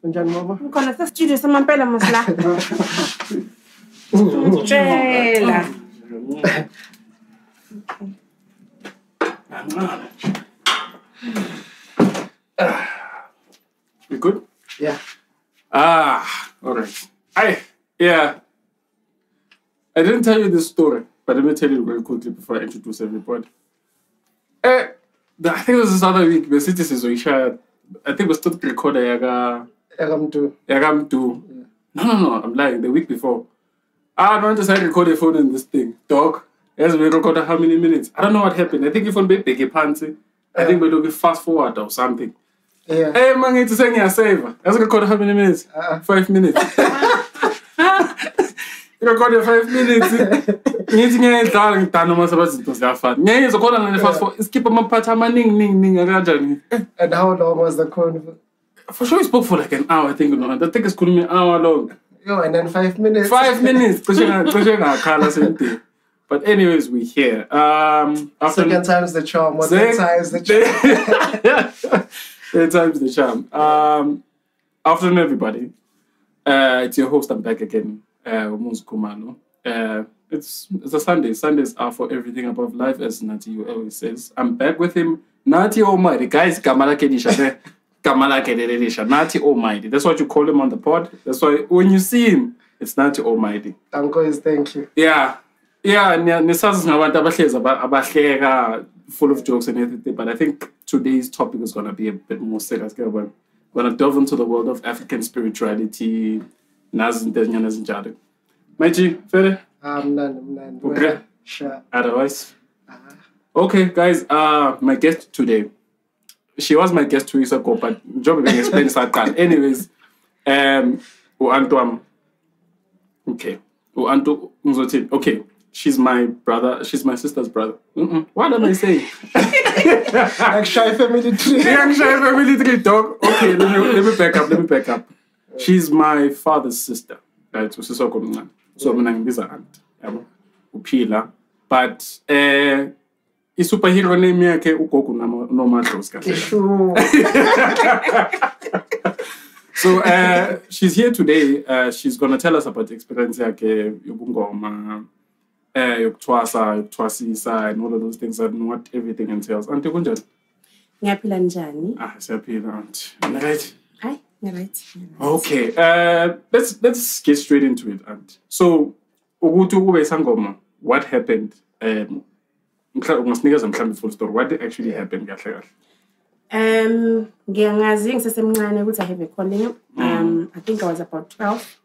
Unjani mama? Ukhona se-studio samampela masla. Tshela. You good? Yeah. All right. Yeah. I didn't tell you this story, but let me tell you very quickly before I introduce everybody. I think this is other week. The city says I think we started recording Yagamtu. No, I'm lying. The week before. I don't decide to record a phone in this thing. Dog. As we recorded how many minutes? I don't know what happened. I think if on big panty. I think we're looking fast forward or something. Yeah. Hey, man, it's saying you're saver. Let's record how many minutes? 5 minutes. You recorded 5 minutes. And how long was the call? For sure, we spoke for like an hour, I think. I think it's could be an hour long. Yo, and then 5 minutes. 5 minutes. But anyways, we're here. Second time's the charm. What time's the charm? Third time's the charm. Afternoon, everybody. It's your host. I'm back again. It's a Sunday. Sundays are for everything above life, as Nati always says. I'm back with him. Nati Almighty. Guys, Kamala Kedisha. Kamala Kedisha. Nati Almighty. That's what you call him on the pod. That's why when you see him, it's Nati Almighty. Thank you. Yeah, full of jokes and everything. But I think today's topic is going to be a bit more serious. We're going to delve into the world of African spirituality. My G, fair? None. Okay. Sure. Otherwise? Okay, guys, my guest today. She was my guest 2 weeks ago, but job will explain that. Anyways, okay. She's my brother. She's my sister's brother. What am I saying? Like shy family tree. Young shy family tree, dog. Okay, let me back up. She's my father's sister. Right? So I'm going to aunt. Upila. But superhero name yake Gogo Nomadlozi. So she's here today. She's going to tell us about the experience yake yobungoma. Thwasa, Thwasisa, and all of those things and what everything entails. Auntie Kunjani? Ngiyaphila njani? Siyaphila, aunt. Am I right? Hi, you're right. Okay. Let's get straight into it, aunt. So, what happened? Full story. What actually happened? Ngiyangazi ngisesemncane ukuthi I have a calling. I think I was about 12.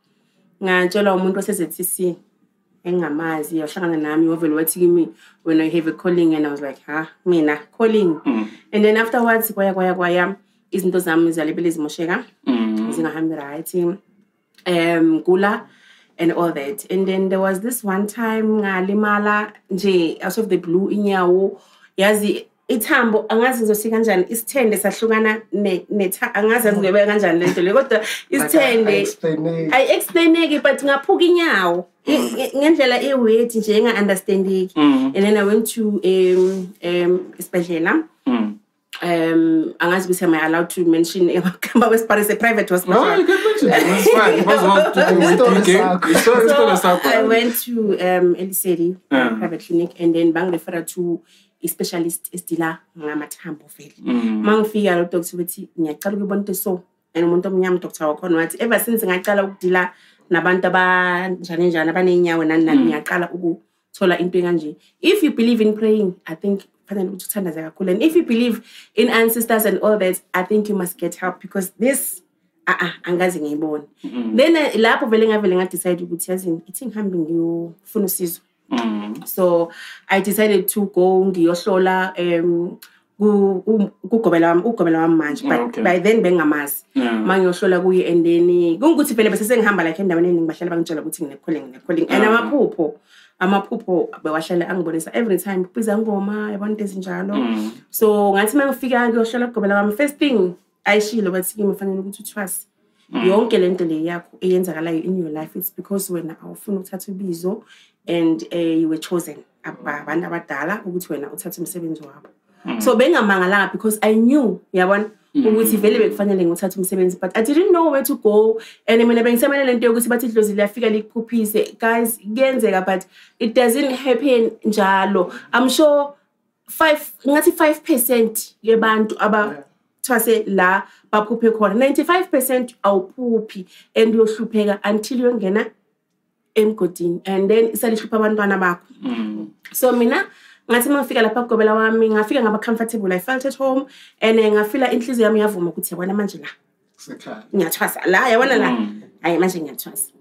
Ngantshela umuntu osezethi engamazi yahlangana nami ovela wathi kimi when I have a calling, and I was like mina calling. And then afterwards kwaya izinto zami zalebele zimosheka zingahambi right gula and all that. And then there was this one time ngalimala nje out of the blue inyawo yazi ithambo angazi ngizosika kanjani isithende sahlukana angazi ngibeka kanjani lento le kodwa isithende I explaineki but ngaphuka inyawo ngendlela eweird nje enga-understandeki. And then I went to isibhedlela. Angazi ukuthi am I allowed to mention but was part of a private hospital. No, you can mention it. That's fine. So I went to Eliseri private clinic, and then bang referred to a specialist estila ngamathambo vele. Mangifika lo doctor uthi ngiyacala ukubona into so, and umuntu omnyama doctor wakhona wathi ever since ngaqala ukudila nabantu abanjani abanenyawo nani ngiyaqala ukuthola into kanje. If you believe in praying, I think and if you believe in ancestors and all that, I think you must get help, because this angazi ngiyibona. Then lapho vele ngavele decide ukuthi yazi ithi ngihambe ngiyofuna usizo. So I decided to go ngiyohlola Gobela wami manje, but by then bengamazi mangiyohlola kuye, and then kungukuthi vele bese sengihamba like endaweni eningi bahlala bangitshela ukuthi ngine-calling and amaphupho bewahlala angibonisa every time biza ngoma yabona into ezinjalo. So ngathi mangifika ngiyohlola Gobela wami, first thing ayishilo bathi kimi ufanele ukuthi uthwase yonke lento le yakho eyenzakalayo in your life, it's because wena awufuna ukuthatha ubizo and you were chosen abantu abadala ukuthi wena uthathe umsebenzi wabo. So bengamangalanga because I knew yabona ukuthi vele bekufanele ngithathe umsebenzi, but I didn't know where to go. And mina bengisemane lento yokuthi bathi idlozi liyafika likuphuphise. Guys, kuyenzeka, but it doesn't happen njalo. I'm sure 5% yebantu abathwase la baphuphe khona. 95% awuphuphi and uyohlupheka until uyongena emgodini, and then isalihlupha abantwana bakho. So mina ngathi mangifika lapha Gobela wami ngafika ngaba comfortable, I felt at home, and ngafila inhliziyo yami yavuma ukuthi yabona manje la ngiyathwasa la, yabona la hayi manje ngiyathwasa.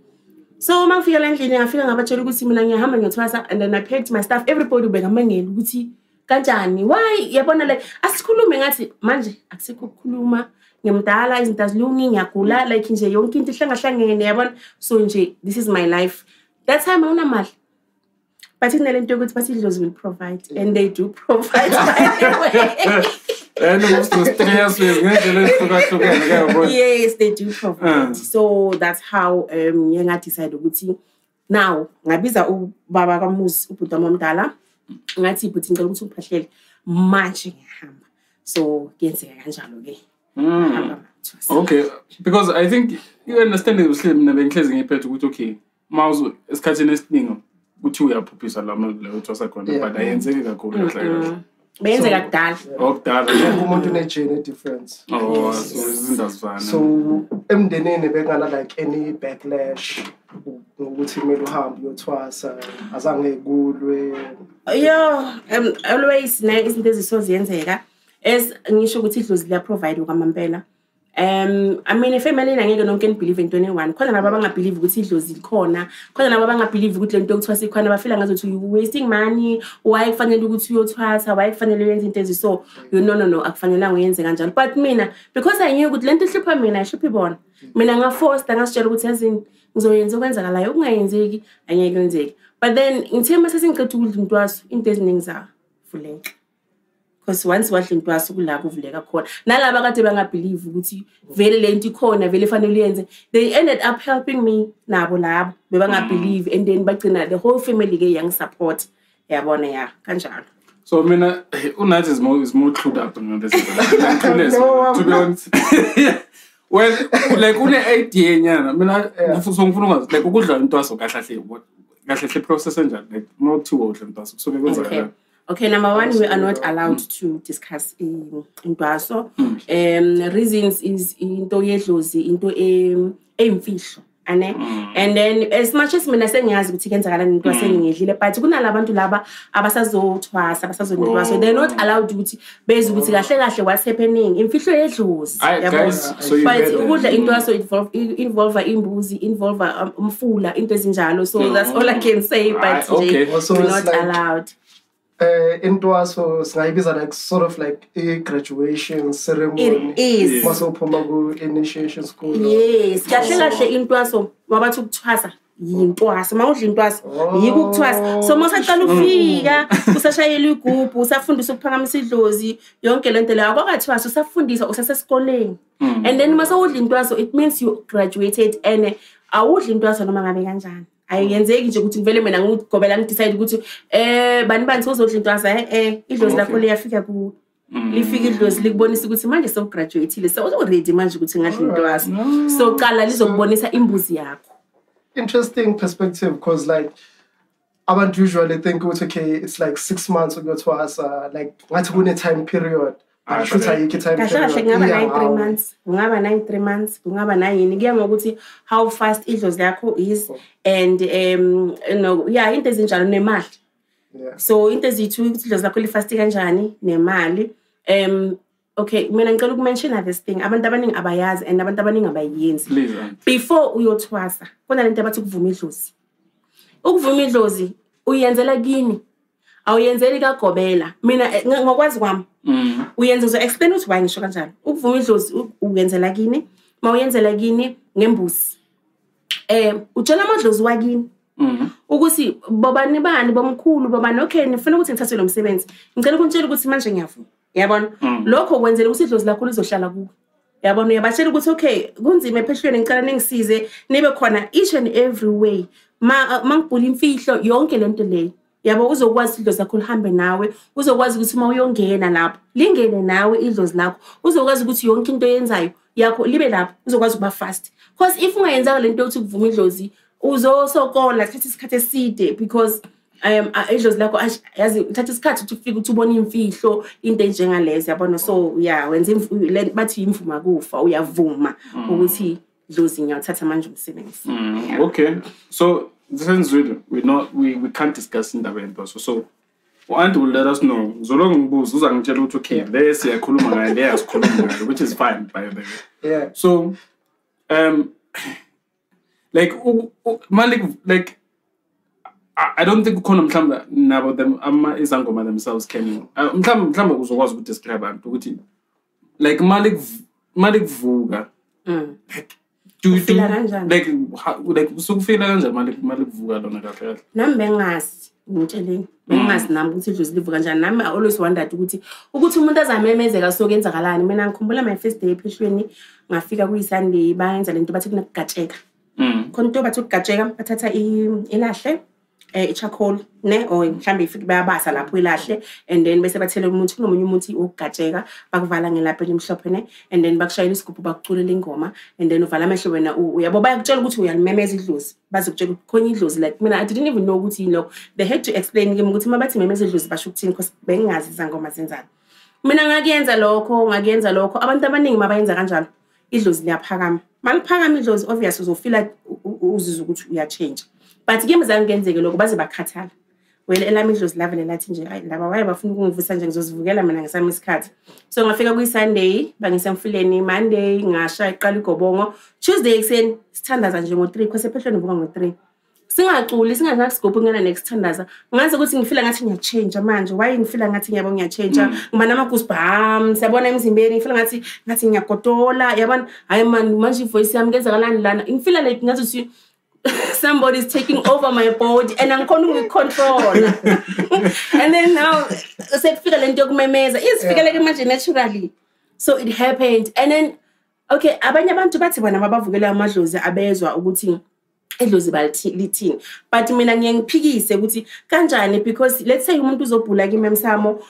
So mangifika la endlini ngafika ngabatshela ukuthi mina ngiyahamba ngiyathwasa, and then I packed my stuff. Everybody bekamangela ukuthi kanjani, why, yabona like asikhulume, ngathi manje akusikho ukukhuluma, ngimdala, izinto azilungi, ngiyagula, like nje yonke into ihlangahlangene, yabona. So nje this is my life. That time awunamali, but in the end ukuthi bathi idlozi will provide, and they do provide, by the way. Yes, they do provide. So that's how I decided ukuthi now ngabiza ubaba kaMusi, ubhuti wamdala, ngathi ibhuti ngicela ukuthi uphahlele manje ngihamba. So kuyenzeka kanjalo ke. Okay, because I think you understand it was mina bengihlezi ngiphethe ukuthi okay, mawuzo esikhathini esiningi uthi uyaphuphisa la uthwasa khona, but ayenzeki kakhulu kahle. Benzeka kudala. Okudala umuntu une-gene difference. So emndenini bengana like any backlash ukuthi kumele uhambe uyothwasa, azange kulwe? Always izinto ezisoziyenzeka as ngisho ukuthi idlozi liya provide kwamambela. I mean, family angeke nonke believe in 21. Khona laba bangabelieve ukuthi idlozi likhona, khona laba bangabelieve ukuthi lento yokuthwasa ikhona, bafila ngathi you wasting money, why kufanele ukuthi uyothwasa, why kufanele uyenze into ezi, so no akufanelanga uyenze kanjalo. But mina, because I knew ukuthi lento ihlupha mina ihlupha ibona, mina ngaforce ngasitshela ukuthi yazini ngizoyenza okwenzakalayo, okungayenzeki angeke kwenzeki. But then ngithe mase sengicela ukudla intwaso, into eziningi zavuleka. Because once wadla intwaso kula kuvuleka khona, nalaba kade bangabelieve ukuthi vele lento ikhona, vele fanele uyenze, they ended up helping me nabo labo bebangabelieve, and then bagcina the whole family ke yang support, yabona ya kanjalo. So mina unathi is more clued up on this. To be honest. Well, like une idea nyana mina ngifuna ukwazi like ukudla intwaso kahle process enjani, like not too old intwaso so bekwenza. Okay, number one, we are not allowed to discuss intwaso. Reasons is into yedlozi, into emfihlo. And then as much as mina sengiyazi ukuthi kenzakala intwaso engidlile, but kunalabantu laba abasazothwasa, abasazonintwaso, they're not allowed ukuthi beze ukuthi kahle what's happening imfihlo yedlozi. Guys, so you but ukudla intwaso involve imbuzi, involve umfula, into ezinjalo. So that's all I can say, but we're not allowed. Intwaso singayibiza like sort of like a graduation ceremony. It is. Masophuma ku initiation school. Yes, kahle intwaso wabathi ukuthwasa yintwaso, mawudla intwaso yiko ukuthwasa. So masaqala ufika usashayela igubhu, usafundisa ukuphakamisa idlozi, yonke lento leyo akwathwasa, usafundisa usasesikoleni. And then masawudla intwaso it means you graduated, and awudla intwaso noma ngabe kanjani. Ayenzeki nje ukuthi vele mina ngigobela ngidecide ukuthi bani sozodla intwasa idlozi lakho liyafika ku lifika idlozi likubonisa ukuthi manje so graduateile, so already manje ukuthi ngadla intwasa, so qala lizokubonisa imbuzi yakho. Interesting perspective, because like abantu usually think okay it's like 6 months ukuyothwasa, like ngathi kune time period. Should I take time period? Ngaba 9 months, ngaba 3 months, ngaba 9, kuya ngokuthi how fast idlozi yakho is, and into ezinjalo nemali. So into ezithu idlozi lakho lifast kanjani nemali. Okay, mina ngicela ukumention this thing, abantu abaningi abayazi and abantu abaningi abayenzi. Before uyothwasa kona lento abathi ukuvuma idlozi. Ukuvuma idlozi uyenzela kini, awuyenzeli kaGobela. Mina ngokwazi kwami uyenza uzo explain ukuthi why ngisho kanjalo. Ukuvuma idlozi uyenzela kini, mawuyenzela kini ngembusi. Utshela amadlozi wakini ukuthi bobani bani bomkhulu bobani, okay nifuna ukuthi ngithathe lo msebenzi, ngicela ukunitshela ukuthi manje ngiyavuma, yabona. Lokho kwenzela ukuthi idlozi lakho lizohlala kuwe, yabona. Uyabashela ukuthi okay kunzima ephehlweni, ngicela ningisize nibe khona each and every way, mangibhula imfihlo yonke lento leyo. yabo uzokwazi idlozi lakho lihambe nawe uzokwazi ukuthi uma uyongena lapho lingene nawe idlozi lakho uzokwazi ukuthi yonke into oyenzayo yakho libe lapho uzokwazi ukuba fast because if ungayenzanga lento ukuthi kuvuma idlozi uzosokola thatha isikhathi eside because idlozi lakho yazi thatha isikhathi ukuthi ufike ukuthi ubone imfihlo into enjengalezo yabona so yeah wenza bathi imvuma kufa uyavuma ukuthi idlozi ngiyathatha manje umsebenzi. Okay, so this is really we can't discuss in the so Aunt will let us know. Zolong ngibuza uzangitshela ukuthi okay le siyakhuluma ngayo le asikhuluma ngayo which is fine by the way. Yeah. So like Malik like I don't think ukhona mhlamba nabo them izangoma themselves can mhlamba uzokwazi ukuthi describe abantu ukuthi like Malik Vuga like do like usukufila kanjani Malik Vuga lona kahle nami bengazi ngitsheleni bengazi nami ukuthi idlozi livuka kanjani nami I always wondered ukuthi umuntu azamemezeka so kenzakalani mina ngikhumbula my first day epheshweni ngafika kuyisunday bayenza lento bathi kunakugatsheka khona into bathi ukugatsheka bathatha ilahle charcoal ne or mhlambe ifike bayabasa lapho ilahle and then bese bathele umuntu kunomunye umuntu ukugatsheka bakuvala ngelapha elimhlophe ne and then bakushayela isigubhu bakuculela ingoma and then uvala amehlo wena uyabo bayakutshela ukuthi uyalimemeza idlozi bazokutshela ukuthi khona idlozi like mina I didn't even know ukuthi no they had to explain kimi ukuthi mabathi memeza idlozi basho ukuthini because bengazi izangoma zenzani mina ngakuyenza lokho abantu abaningi mabayenza kanjalo idlozi liyaphakama maliphakama idlozi obvious uzofila uzizwa ukuthi uyachange but kimi zange ngenzeke lokho baze bakhathala well elami idlozi lavele lathi nje laba waye bafuna ukungivusa nje ngizozivukela mina ngesami isikhathi so ngafika kuyisunday bangisemfuleni Monday ngasha iqala igobongo Tuesday ekseni sithandaza nje ngo3 because epheshweni uvuka ngo3 singaculi singathi sigophe ngena next thandaza ngaze ukuthi ngifila ngathi ngiyachange manje why ngifila ngathi ngiyabo ngiyachange ngiba nama-goosebumps siyabona emzimbeni ngifila ngathi ngiyagodola yabona hayi man manje ivoice yami kenzakalani lana ngifila like ngathi somebody is taking over my body and I'm calling control and then now sekufika lento yokumemeza isifika like manje naturally so it happened and then okay abanye abantu bathi bona mabavukela amadlozi abezwa ukuthi idlozi balithini but mina ngiyangiphikise ukuthi kanjani because let's say umuntu uzobhula kimi emsamo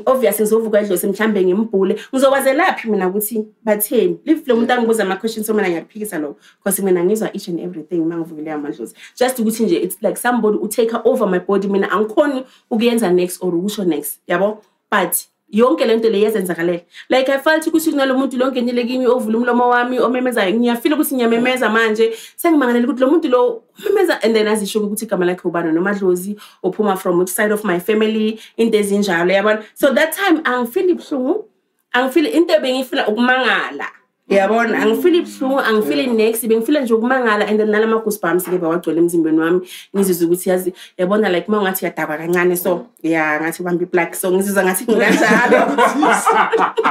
obviously ngizovuka idlozi mhlambe ngimbhule ngizokwazelaphi mina ukuthi batheni leave lo muntu angibuza ama questions so mina ngiyaphikisa lo because mina ngizwa each and everything mangivukele amadlozi just ukuthi nje it's like somebody who take over my body mina angikhoni ukuyenza next or ukusho next yabo but yonke lento le yezenzakalela like I felt ukuthi kunalo muntu lonke nile kimi ovula umlomo wami omemezayo ngiyafila ukuthi ngiyamemeza manje sengimangalela ukuthi lo muntu lo umemeza and then azisho ukuthi igama lakhe ubani nomadlozi ophuma from which side of my family into ezinjalo yabona so that time angifeel ibhlungu angifeel into bengifila ukumangala yabona angifeel ibhlungu angifeel next bengifila nje ukumangala and then nalama goosebumps ke bawagcwele emzimbeni wami ngizizwa ukuthi yazi yabona like mangathi yadaba kancane so yeah ngathi bambi black so ngizizwa ngathi ngikanjalo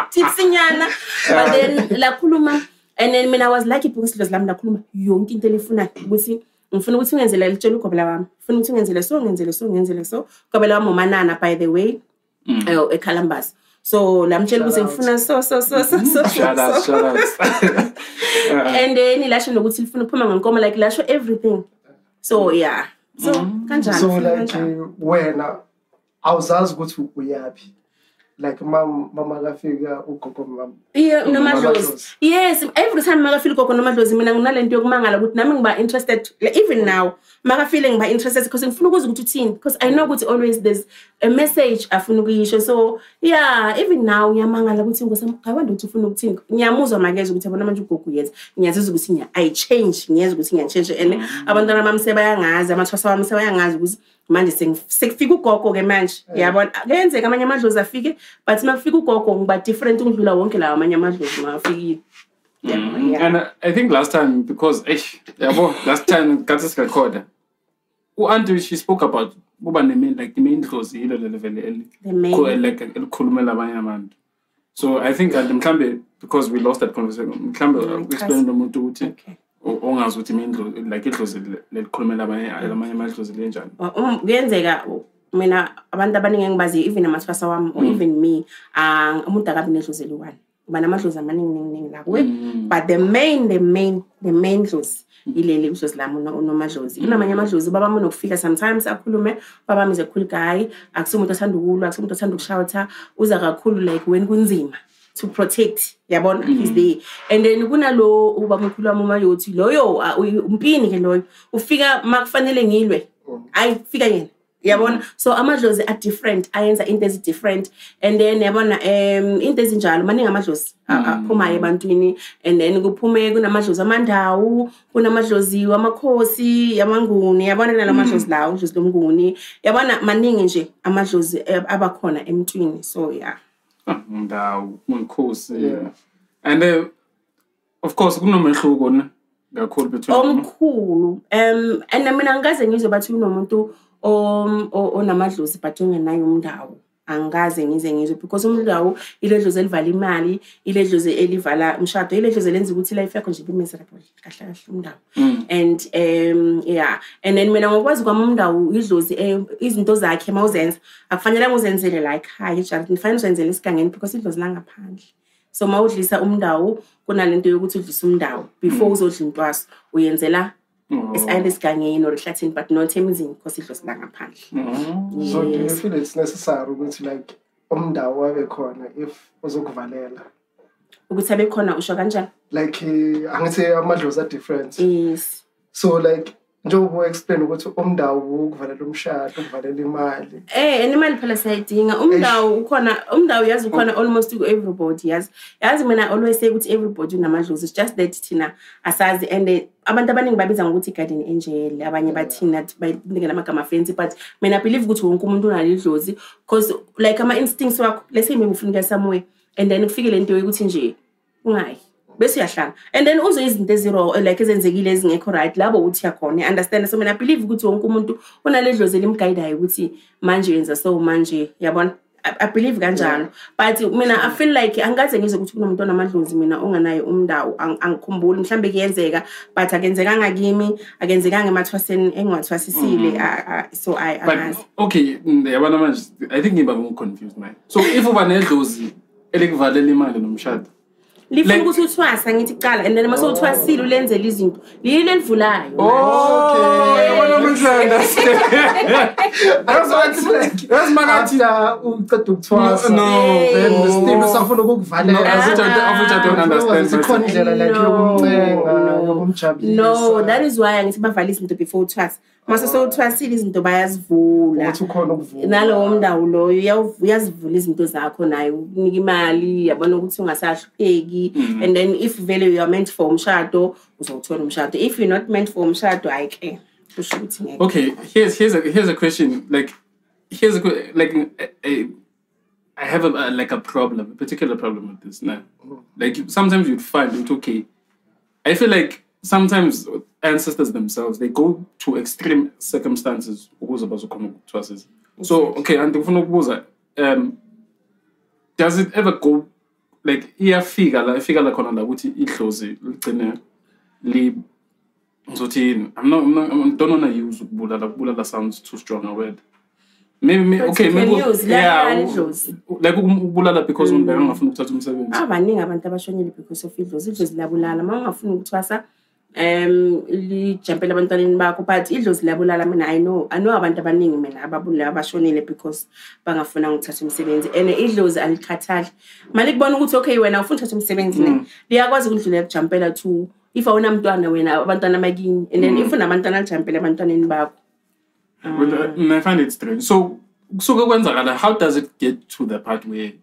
tipsinyana but then lakhuluma and then mina I was lucky because idlozi lami lakhuluma yonke into elifuna ukuthi ngifuna ukuthi ngenzele litshela uGobela wami ngifuna ukuthi ngenzele so Gobela wami umanana by the way eColumbus so lamtshela ukuthi ngifuna so shout out and then ilasho nokuthi lifuna ukuphuma ngenkomo like lasho everything so yeah so kanjani so like wena awuzazi ukuthi uyapi like mama kafika ugogo mama yeah nomadlozi yes every time makafika ugogo nomadlozi mina nginalento yokumangala ukuthi nami ngiba interested like, even now makafile ngiba interested because ngifuna ukuzwa ukuthi uthini because I know ukuthi always there's a message afuna ukuyisho so yeah even now ngiyamangala ukuthi ngosami I wonder ukuthi ufuna ukuthini ngiyamuzwa makeze ukuthi abona manje ugogo yenza ngiyazizwa ukuthi I change ngiyezwa ukuthi ngiyachange and abantwana bami sebayangazi amathwasa wami sebayangazi ukuthi manje sekufika ugogo ke manje yabona kuyenzeka amanye amadlozi afike but makufika ugogo ngiba different ukudlula wonke lawa amanye amadlozi mafikile and I think last time because last time kathi sikakhoda uAuntie she spoke about kuba like main dlozi ilo level like elikhulumela abanye abantu so I think mhlambe because we lost that conversation mhlambe explain umuntu ukuthi ongazi ukuthi mindlo like idlozi lelikhulumela abanye amadlozi lenjani kuyenzeka mina abantu abaningi engibazi even amathwasa wami or even me umuntu akabi nedlozi eliwani ubana amadlozi amaningi la kuwe but the main dlozi ileli udlozi lami unomadlozi kunamanye amadlozi baba mina ukufika sometimes akhulume baba mize cool guy akusumuntu othanda ukulwa akusumuntu othanda ukushouta uza kakhulu like when kunzima to protect yabona he's there and then kunalo ubaba mkhulu wami umayothi loyo umpini ke loyo ufika makufanele ngilwe ayifika yena yabona so amadlozi are different ayenza into ezi different and then yabona into ezinjalo maningi amadlozi aphuma ebantwini and then kuphume kunamadlozi amandawu kunamadlozi wamakhosi yamanguni yabona nalamadlozi lawo udlozi lomnguni yabona maningi nje amadlozi abakhona emntwini so yeah ndawo umkhosi and of course kunomehluko ne kakhulu between omkhulu and mina ngikaze ngizwe bathi unomuntu onamadlozi but ungenayo umndawo angaze ngizwe because umndawo iledlozi elivala imali iledlozi elivala umshado iledlozi lenza ukuthi life yakho nje ibe miserable kahle umndawo and yeah and then mina ngokwazi kwami umndawo idlozi izinto zakhe mawuzenza akufanele uzenzele like hi Charity nifanele uzenzele isigangeni because idlozi la ngaphandle so mawudlisa umndawo kunalento yokuthi udlisa umndawo before uzodla intwaso uyenzela either isigangeni or ihlathini but not emzini because idlozi la ngaphandle so do you feel it's necessary ukuthi like umndawo wabe khona if uzokuvalela ukuthi abe khona usho kanjani like angithi amadlozi are different yes so like njengoba explain ukuthi umndawo ukuvalela umshado ukuvalela imali imali phela sayidinga umndawo ukhona umndawo yazi ukhona almost to everybody yazi mina always say ukuthi everybody unamadlozi it's just that thina asazi and abantu abaningi babiza ngokuthi garden angel abanye bathina bayinika namagama fancy but mina believe ukuthi wonke umuntu unalidlozi because like ama instincts wakho let's say maybe ufuna ukuya somewhere and then ufike lento ukuthi nje ungayi bese uyahlala and then uzo izinto eziro like ezenzekile ezingekho right labo uthi yakhona understand so mina believe ukuthi wonke umuntu unaledlozi elimguidayo ukuthi manje yenza so manje yabona I believe kanjalo but mina I feel like angaze ngizwe ukuthi kunomuntu onamadlozi mina onganayo umndawo angikhumbuli mhlambe kuyenzeka but akenzekanga kimi akenzekanga emathwaseni engiwathwasisile so I angazi okay yabona manje I think ngiba confused man so if uba nedlozi elikuvalela imali nomshado lifuna ukuthi uthwasa ngithi qala and then mase uthwasile ulenzele izinto lilo elivulayo okay yabona umhlanga that's makathi uqeda ukuthwasa no then still usafuna ukukuvalela I don't understand sikhona indlela like yokumcenga yokumjabulisa no that is why ngithi bavala izinto before uthwasa mase sothwasile izinto bayazivula ukuthi ukhona ukuvula nalowo mndawo loyo uyazivula izinto zakho naye unika imali yabona ukuthi ungasahlupheki and then if vele you are meant for umshado uzothola umshado if you're not meant for umshado ayike kusho ukuthi ngeke okay here's a question like I have a particular problem with this now like sometimes you'd find it okay I feel like sometimes ancestors themselves they go to extreme circumstances ukuze bazokhona ukuthwasa so okay and ngifuna ukubuza does it ever go like iyafika la khona la ukuthi idlozi ligcine li ngizothi I don't want to use ukubulala sounds too strong a word maybe okay maybe yeah like ukubulala because umuntu engafuna ukuthatha umsebenzi abaningi abantu abashonile because of idlozi labulala mawungafuna ukuthwasa lijampela abantwaneni bakho but idlozi labulala mina I know abantu abaningi mina ababulala abashonile because bangafuna ukuthatha umsebenzi and idlozi alikhathali mali kubona ukuthi okay wena ufuna ukuthatha umsebenzi ne liyakwazi ukudlula ukujampela to if awuna mntwana wena abantwana bakini and then if unabantwana ajampela abantwaneni bakho I find it strange so kwenzakala how does it get to the part where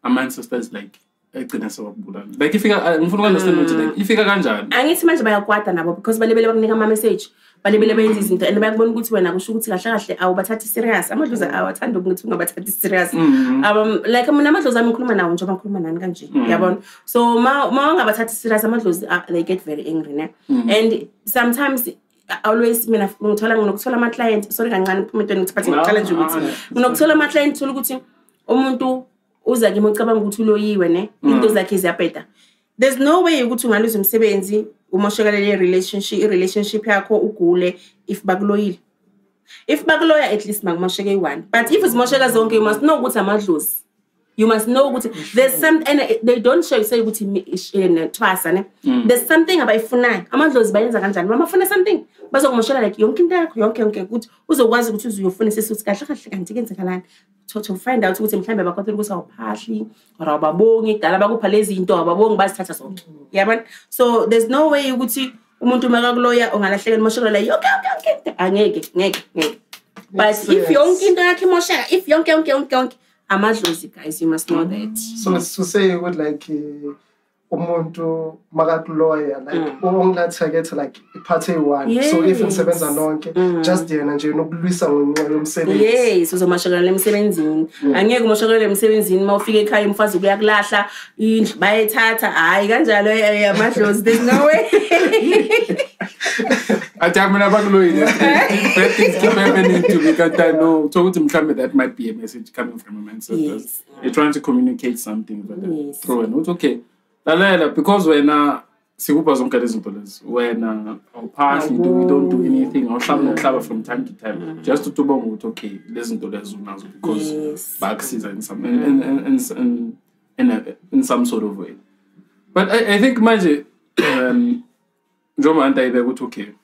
a man's sister is like egcina sebabulala like ifika ngifuna understand ukuthi like ifika kanjani angithi manje bayakwata nabo because balebele bakunika ama message balebele benza izinto and bayakubona ukuthi wena kusho ukuthi kahle awubathathi serious amadlozi awathanda ukuthi ungabathathi serious like mina amadlozi ami ngikhuluma nawo njengoba ngikhuluma nani kanje yabona so ma ungabathathi serious amadlozi they get very angry ne and sometimes always mina nginokuthola ama client sorry kancane umuntu ngithaphathi ngichallenge ukuthi nginokuthola ama client thola ukuthi umuntu uza kimi ucabanga ukuthi uloyiwe ne into zakhe ziyabheda there's no way ukuthi ungaluza umsebenzi umoshekale relationship yakho ugule if bakuloyile if bakuloya at least makumosheke one but if izimosheka zonke you must know ukuthi amadlozi You must know ukuthi there's some, and they don't show you say ukuthi in Thwasa ne. There's something abayifunayo. Amadlozi bayenza kanjani? Mama funa something. Bazokumoshela like yonke into yakho yonke ukuthi uzokwazi ukuthi uzoyofunisa ukuthi kahle kahle kanti kenzakalani. To find out ukuthi mhlambe bakwathela ukuthi awuphahli or ababongi dala bakupha lezi into ababongi bazithatha zonke. Yabona? So there's no way ukuthi umuntu makakuloya ongalahlekela imoshela like okay angeke. But if yonke into yakhe imoshela, if yonke amadlozi, guys, you must know that. So it's to say with like umuntu makakuloya like ongatarget like iphathe one. So if umsebenza nonke just yena nje nokulwisa ngenxa yomsebenzi. Yes, uzomashakala emsebenzini. Angeke umashakala emsebenzini mawufika ekhaya umfazi kuyakulahla indlu bayethatha hayi kanjalo amadlozi, there's no way. Bad things keep happening to me. No, so that might be a message coming from a man. So you're trying to communicate something, but it's okay. Because when when pass, we don't do anything, or some from time to time, just to talk okay, listen to the Zunas because back season in some sort of way. But I think Maji Joma and I were okay.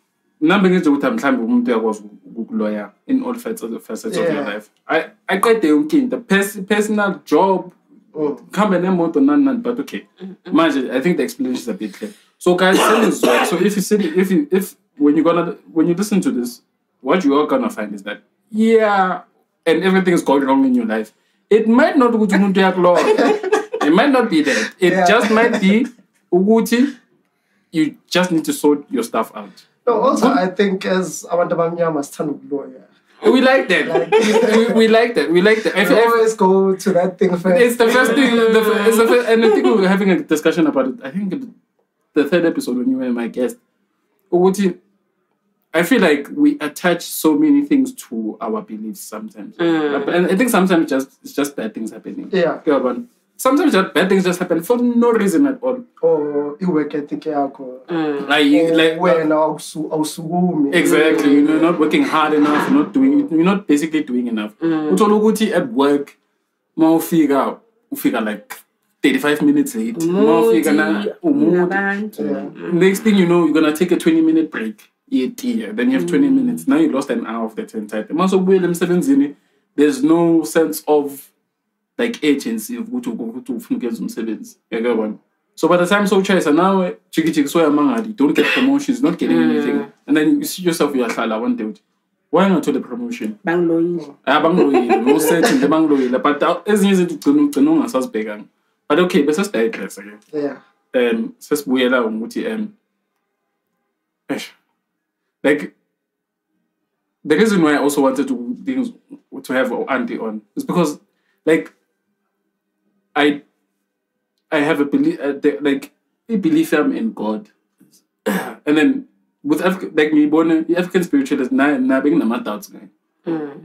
Number is what I'm trying to was lawyer in all facets of your life. I quite the personal job. Come and more to none, but okay. Imagine, I think the explanation is a bit clear. So guys, so if when you listen to this, what you are gonna find is that and everything is going wrong in your life. It might not go to law. It might not be that. It just might be Uguti. You just need to sort your stuff out. No, also I think as Awandabamya must turn lawyer. We like that. We like that. We like that. I always go to that thing first. It's the first thing. And I think we were having a discussion about it. I think the third episode when you were my guest. I feel like we attach so many things to our beliefs sometimes. And I think sometimes it's just bad things happening. Yeah. Sometimes bad things just happen for no reason at all. Oh, you work ethic like exactly, you're not working hard enough, you're not basically doing enough. At work, more figure like 35 minutes late. Next thing you know, you're gonna take a 20-minute break. Then you have 20 minutes. Now you lost an hour of that entire time. There's no sense of like agency of to go to get some savings. So by the time so choice and now chiki so among don't get promotions, not getting anything, and then you see yourself your shala one day. Why not to the promotion? Bangloy, no searching the Bangloy, but it's easy to know as began. But okay, but just digress again. Yeah. Says Buela Muti like the reason why I also wanted to have Auntie on is because like I have a belief like a belief in God, and then with like me born African spiritualist na being na doubts guy.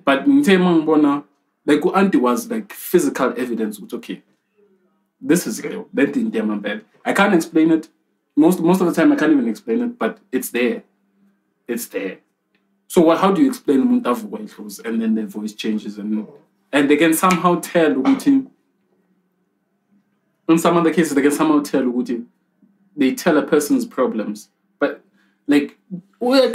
But like Auntie was like physical evidence which okay, this is real. That thing damn bad. I can't explain it. Most of the time I can't even explain it, but it's there. It's there. So how do you explain Muntafu white clothes and then their voice changes and they can somehow tell Uguti. In some other cases, they can somehow tell Uguti. They tell a person's problems, but like yeah,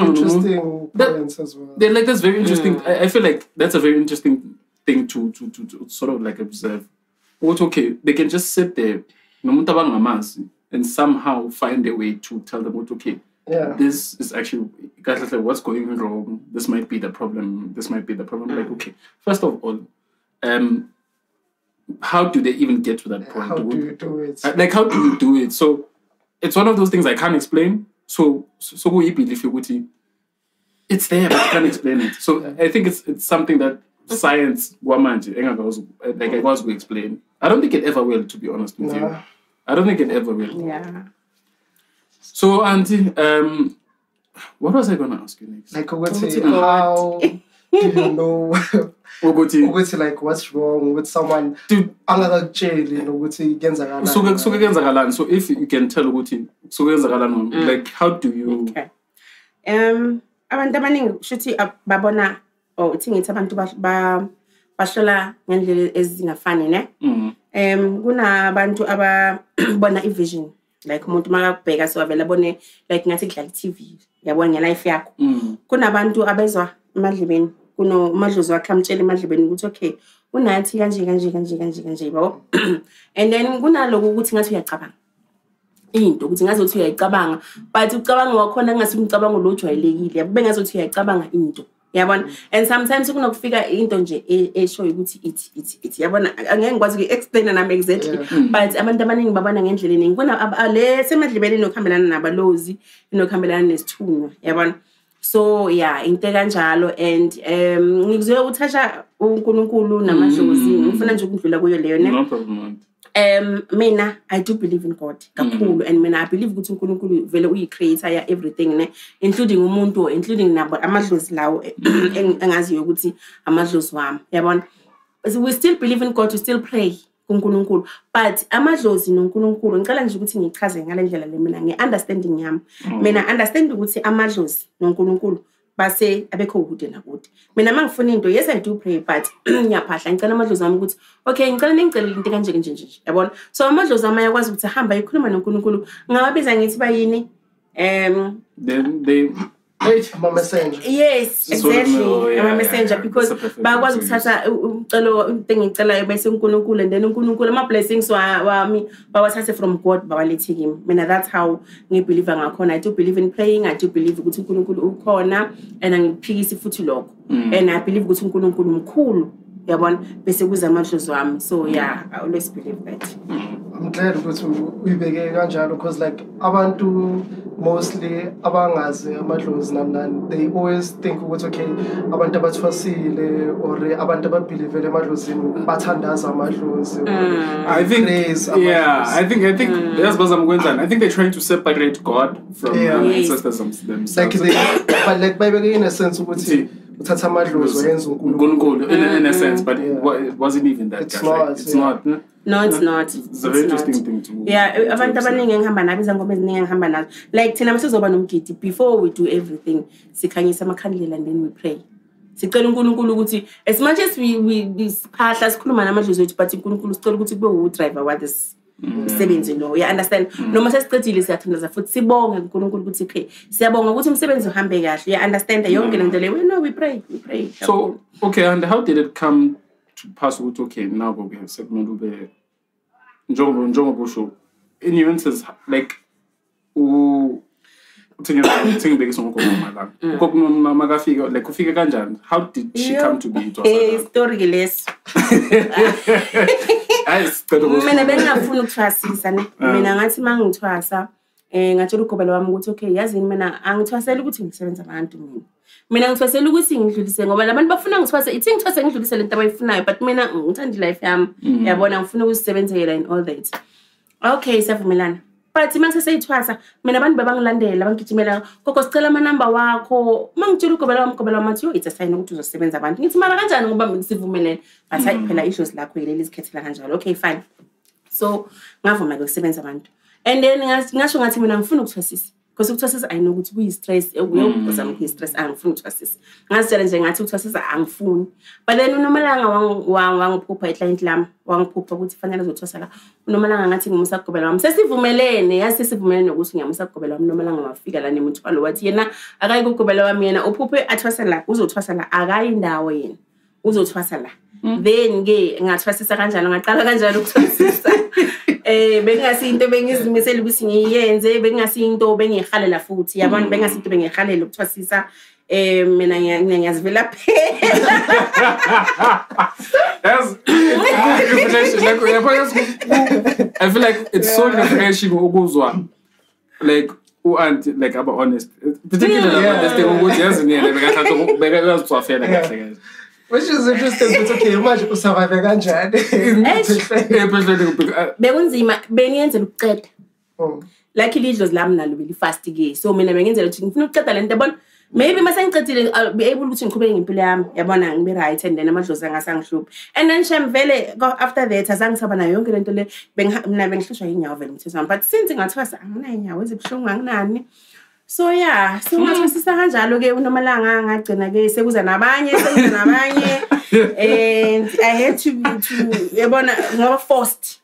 interesting points as well. They're like that's very interesting. I feel like that's a very interesting thing to sort of like observe. What's okay? They can just sit there, and somehow find a way to tell them what okay. Yeah. This is actually guys like what's going wrong. This might be the problem. Like okay, first of all, how do they even get to that point? How do you do it? Like how do you do it? So it's one of those things I can't explain. So we believe it's there, but I can't explain it. So I think it's something that science like I was to explain. I don't think it ever will, to be honest with you. I don't think it ever will. Yeah. So, Auntie, what was I going to ask you next? Like, how do you know like what's wrong with someone? Another jail, So if you can tell like how do you? Okay. Abantu abaningi shuthi babona think it's abantu bashela ngendlela ezingafani ne kunabantu ababona ivision like umuntu makakubheka so avela bone like ngathi kudlala TV yabona ngelife yakho kunabantu abezwa emadlibeni kuno umadlozi wakhe amtshela emadlibeni ukuthi okay unathi kanje yabo and then kunaloku ukuthi ngathi uyacabanga into ukuthi ngazothi uyayicabanga but ucabanga wakhona ngasi umcabango lo ojwayelekile yabo bengazothi uyayicabanga into yabona and sometimes kunokufika into nje esho ukuthi ithi yabona angeke ngikwazi uku-explain nami exactly but abantu abaningi babona ngendlela eningi kuna le semadlibeni inokuhambelana nabalozi inokuhambelana nesithunywa yabona so yeah into kanjalo and ngikuzoya uthasha uNkulunkulu namadlozi ngifuna nje ukudlula kuyo leyo ne no problem. Mina I do believe in God kakhulu and mina I believe ukuthi uNkulunkulu vele uyi-creator ya everything ne including umuntu including nabo amadlozi lawo engaziyo ukuthi amadlozi wami yabona we still believe in God, we still pray kuNkulunkulu but amadlozi noNkulunkulu ngicela nje ukuthi ngichaze ngale ndlela le mina ngeunderstanding yami mina understand ukuthi amadlozi noNkulunkulu base abekho kude nakude mina mangifuna into yes I do pray but ngiyaphahla ngicela amadlozi wami ukuthi okay ngicela ningicela into kanje nje yabona so amadlozi wami ayakwazi ukuthi ahamba ikhuluma noNkulunkulu ngababiza ngithi bayini they ama messenger yes exactly ama messenger because bakwazi ukuthatha ucelo into engicelayo bese uNkulunkulu and then uNkulunkulu ama blessings wami bawathathe from God bawalethe kimi mina that's how ngibelieve ngakhona I do believe in praying I do believe ukuthi uNkulunkulu ukhona and ngiphikisi futhi lokho and I believe ukuthi uNkulunkulu mkhulu yabona bese kuza amadlozi wami so yeah I always believe that I'm glad ukuthi uyibeke kanjalo because like abantu mostly abangazi amadlozi namnani they always think ukuthi okay abantu abathwasile or abantu ababelieve emadlozini bathandaza amadlozi I think I think that's bazamkwenzana I think they're trying to separate God from ancestors themselves like but like bayibeke in a sense ukuthi uthatha amadlozi wayenza uNkulunkulu in a sense but it wasn't even that it's not no it's not it's a very interesting thing to abantu abaningi engihamba nabo izangoma eziningi engihamba nazo like thina masizoba nomgidi before we do everything sikhanyisa amakhandlela and then we pray sicela uNkulunkulu ukuthi as much as we siphahla sikhuluma namadlozi wethu but uNkulunkulu sicela ukuthi kube u-driver wa this umsebenzi lo you understand noma sesicedile siyathandaza futhi sibonge uNkulunkulu ukuthi okay siyabonga ukuthi umsebenzi uhambe kahle you understand yonke lento le no we pray so okay and how did it come to pass ukuthi okay now we have segment ube njengoba usho in your instance like uthini bekise ngokukhuluma la kokuma makafika like ufike kanjani how did she come to be Thwasa story leso mina bengafuna ukuthwasisa ne mina ngathi mangithwasa ngatshela uGobela wami ukuthi okay yazini mina angithwasela ukuthi ngisebenza abantu mina ngithwasela ukuthi ngidlulise ngoba labantu bafuna ngithwase ithi ngithwase ngidlulise lento abayifunayo but mina ngithanda life yami yabona ngifuna ukuzisebenzela and all that okay siyavumelana but mangiseseyithwasa mina abantu babangilandela bangigijimela gogo sicela ama number wakho mangitshela uGobela wami athi it's a sign ukuthi uzosebenza abantu ngithi mara kanjani ngoba sivumelene but hayi phela issues lakho yileli izikhethela kanjalo okay fine so ngavuma ukusebenza abantu and then ngasho ngathi mina ngifuna ukuthwasisa because ukuthwasisa I know ukuthi kuyi-stress uyokuzama ukuyi-stress angifuni ukuthwasisa ngazitshela nje ngathi ukuthwasisa angifuni but then uNomalanga wangiphupha iclient lami wangiphupha ukuthi fanele uzothwasa la uNomalanga ngathi ngimusa kuGobela wami sesivumelene yazi sesivumelene ukuthi ngiyamusa kuGobela wami uNomalanga wafika la nemuthwalo wathi yena akayi kuGobela wami yena uphuphe athwasa la uzothwasa la akayi indawo yena uzothwasa la then ke ngathwasisa kanjalo ngaqala kanjalo ukuthwasisa bengasi into bengizimisela ukuthi ngiyenze bengasi into bengihalela futhi yabona bengasi into bengihalela ukuthwasisa mina ngiyazivela phela that's like I feel like it's so refreshing ukuzwa like uanti like aba honest particularly honest ukuthi yazinele bekazitswafela kahle which is interesting but okay manje usurvive kanjani bekunzima bengiyenzela ukuqeda luckily idlozi lami nalo beli fast ke so mina bengiyenzela ukuthi ngifuna ukuqeda lento yabona maybe masengiqedile I'll be able ukuthi ngiqhubeke ngempilo yami yabona ngibe right and then amadlozi angasangihluphi and then shem vele after that azangisaba nayo yonke lento le mina bengihlushwa inyawo vele ngithezama but since ngathwasa anginayo inyawo ezibhlungu anginani So yeah, so ngathosisa kanjalo ke unomalanga ngagcina ke sekuza nabanye and I had to yabona ngoba forced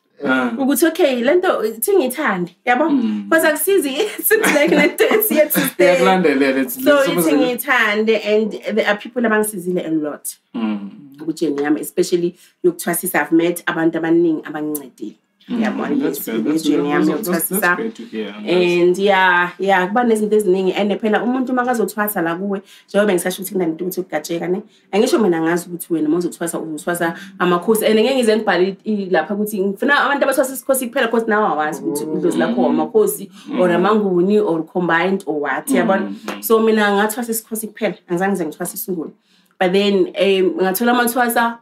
ukuthi okay lento thi ngithande yabo because akusizi it's like it's yet to stay so it's ngithande and there are people abangisizile a lot ukujeni yami especially yokuthwasisa I've met abantu abaningi abangincedile yabona that's great to hear and yeah kuba nezinto eziningi and phela umuntu makazothwasa la kuwe njengoba ngisasho ukuthi kunanto ukuthi ukugajeka ne angisho mina ngazi ukuthi wena uzothwasa amakhosi and ngeke ngize ngibhale lapha ukuthi ngifuna abantu abathwasa isikhosi kuphela because nawe awazi ukuthi idlozi lakho amakhosi or amanguni or combined or what yabona so mina ngathwasa isikhosi kuphela angizange ngize ngithwasa isinguni but then ngathola amathwasa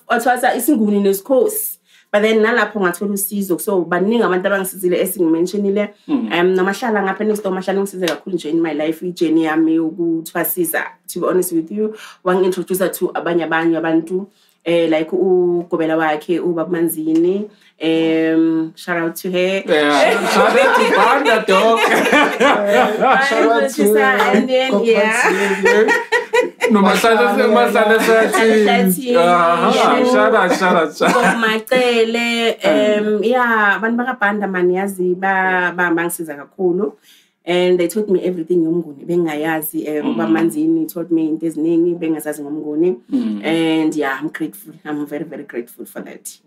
athwasa isinguni nesikhosi. But then nalapho ngathola usizo so baningi abantu abangisizile esingimentionile namahlala ngapha next door mahlala ngisize kakhulu nje in my life journey yami ukuthwasisa to be honest with you wangintroduce to abanye abantu like uGobela wakhe ubamanzini shout out to her shout out to Banda dog shout out to and then no masala sathi shout out Macele yeah abantu bakabanda mani yazi bangisiza kakhulu and they taught me everything ngomnguni bengayazi ubamanzini taught me into eziningi bengazazi ngomnguni and yeah I'm very very grateful for that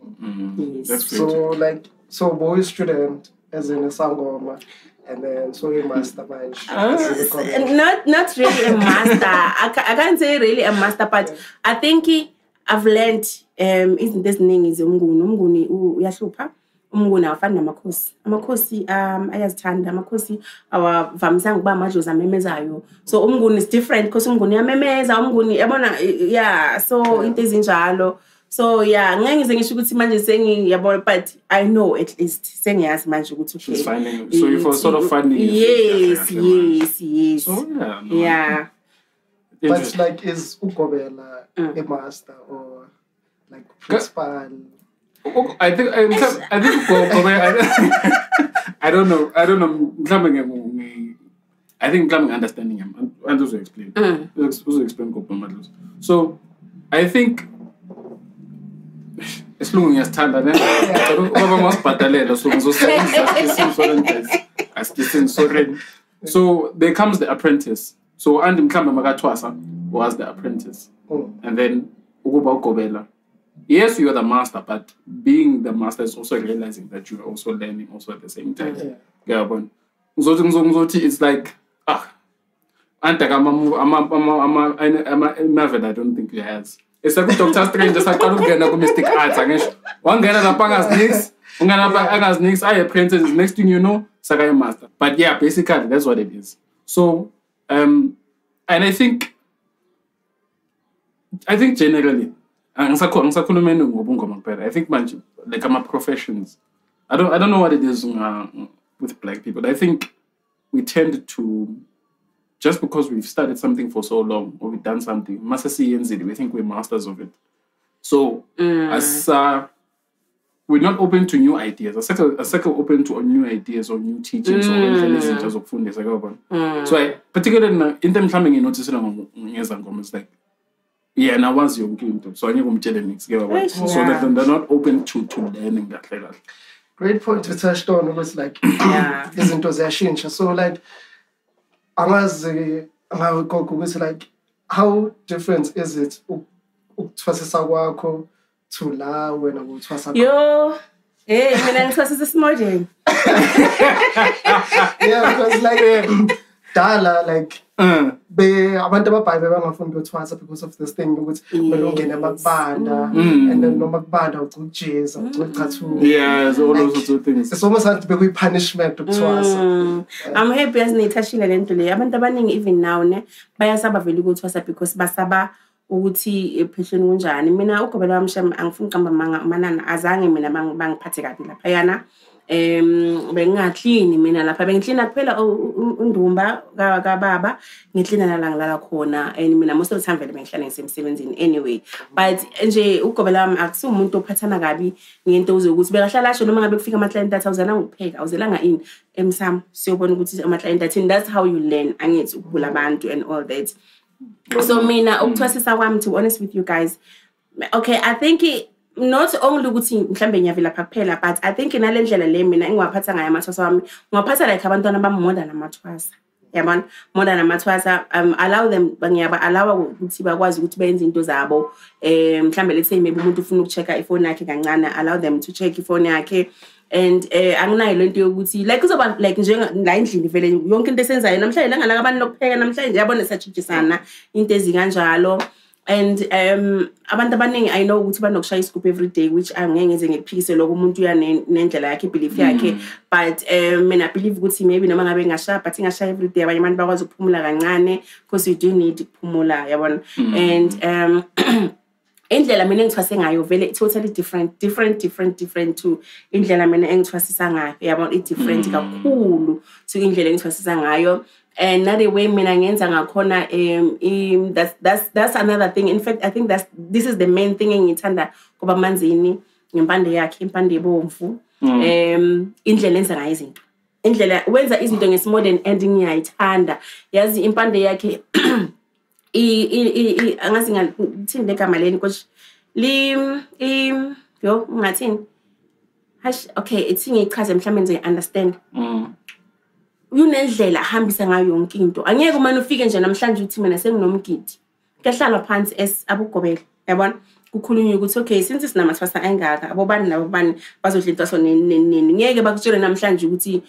yes. That's great. So boy student as in a sangoma and then so a master not really a master I can't say really a master but I think I've learned izinto eziningi umnguni uyahlupha umnguni awafani namakhosi ayazithanda amakhosi awavamisanga ukuba amadlozi amemezayo so umnguni is different because umnguni uyamemeza umnguni yabona yeah so into ezinjalo so yeah ngeke ngize ngisho ukuthi manje sengiyabona but I know at least sengiyazi manje ukuthi okay so you sort of finding yes so yeah but like is Gobela a master or like principal? I think I don't know. I think I'm understanding him. And also explain. Also explain Gogo Nomadlozi. So I think as long as tanda then so there comes the apprentice. So Andy Mkamba Magathwasa was the apprentice. And then Uguba Gobela. Yes, you are the master, but being the master is also realizing that you are also learning also at the same time. It's like I don't think he has. It's like Doctor Strange, just like mystic arts. One guy that pangas next, I apprentice. Next thing you know, Sagai master. But yeah, basically that's what it is. So, and I think generally, I think like my professions. I don't know what it is with black people. I think we tend to, just because we've studied something for so long or we've done something, we think we're masters of it. So as we're not open to new ideas. A circle open to new ideas or new teachings or intelligence of funding. So I particularly in them coming in notice it's like now once you're game so I need to tell them next so that they're not open to learning that like that. Great point to touch on was like isn't it so like like how different is it to la when I will trust yo mina ngithwasisa smoding yeah because like dala like be abantu ababhayi bangafuni ukuthwasa because of this thing ukuthi belongena amabanda and then noma kubanda ucujeza ucathu all those things it's almost like be punishment ukuthwasa I'm happy as nithashile lento le abantu abaningi even now ne bayasaba vele ukuthwasa because basaba ukuthi ephesheni kunjani mina uGobela wami angifuni uqamba manana azange mina bangiphathe kabi lapha yana bengingaklini mina lapha bengiklina kuphela undumba kababa ngiklina la ngilala khona and mina most of the time vele bengihlala ngisemsebenzini anyway but nje ugobela wami akusumuntu ophathana kabi ngento uzokuthi bekahlala asho noma ngabe kufika ama-client athi awuzalanga ukupheka awuzelanga ini emsamo siyobona ukuthi ama-client athini that's how you learn angithi ukubula abantu and all that so mina ukuthwasisa kwami to be honest with you guys okay I think not only ukuthi mhlambe ngiyavela lapha kuphela but I think inalendlela le mina engiwaphatha ngayo amathwasa wami ngiwaphatha like abantwana bamoda namathwasa yabona moda namathwasa allow them allow ukuthi bakwazi ukuthi benze into zabo mhlambe let's say maybe umuntu ufuna ukuchecka ifone yakhe kancane allow them to check ifone yakhe and anginayo lento yokuthi like kuzoba like njenga la endlini vele yonke into esenzayo namhlanje la ngala abantu lokupheka namhlanje yabona sachijisana into ezikanjalo and abantu abaningi I know ukuthi banokushaya iscoop every day which angeke ngize ngiphikise lokho umuntu uya nendlela yakhe belief yakhe but mina believe ukuthi maybe noma ngabe ngashaya but ngashaya every day abanye abantu bakwazi ukuphumula kancane because you do need ukuphumula yabona and indlela mina engithwase ngayo vele totally different to indlela mina engithwasisa ngayo yabona it different kakhulu to indlela engithwasisa ngayo and not the way mina ngenza ngakhona that's another thing in fact I think this is the main thing engithanda kuba manzini ngempande yakhe impande ebomvu indlela enza ngayo izinto indlela wenza izinto ngesimodern ending ngiyayithanda yazi impande yakhe angazi ngathini legama leni coach yo ngathini hash okay ithi ngichaze mhlawumbe nje understand unendlela ahambisa ngayo yonke into angeke uma ufike nje namhlanje uthi mina senginomgidi kuyahlala phansi abugobela yabona kukhulunywa ukuthi okay since sinamathwasa engaka abobani nabobani bazodla intwaso nini ngeke bakutshele namhlanje ukuthi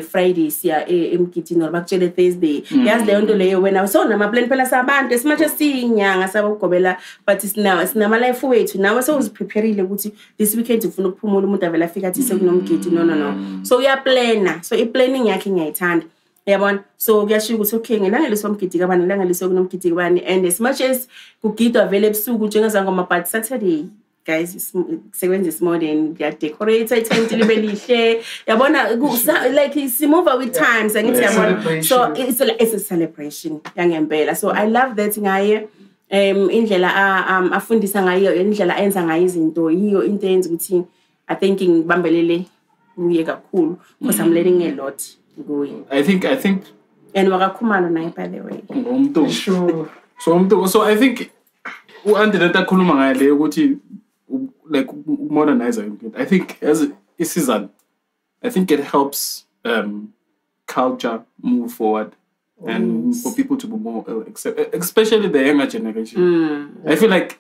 Friday siya emgidini noma bakutshele Thursday yazi leyo nto leyo wena so nama plan phela sabantu esimatshe sinyanga sabugobela but sinama life wethu nawe sewuziprepareile ukuthi this weekend ufuna ukuphumula umuntu avela afika athi sekunomgidi no so uyaplana so i-planning yakhe ngiyayithanda yabona so kuyashiya ukuthi okay ngelanga lesomgidi kabani ngelanga lesokunomgidi kabani and as much as kugidwa vele ebusuku njengezangoma but Saturday guys sequence is modern ya decorate tent libe lihle yabona like si move with times angithi yabona so it's a celebration yangempela so I love that ngaye indlela afundisa ngayo indlela enza ngayo izinto iyo into enza ukuthi I think ngibambelele uye kakhulu because I'm learning a lot going. I think and wakakhumalo naye by the way sure so I think uandileta khuluma ngayo leyo ukuthi like modernize it. I think as a season I think it helps culture move forward and for people to be more especially the younger generation. I feel like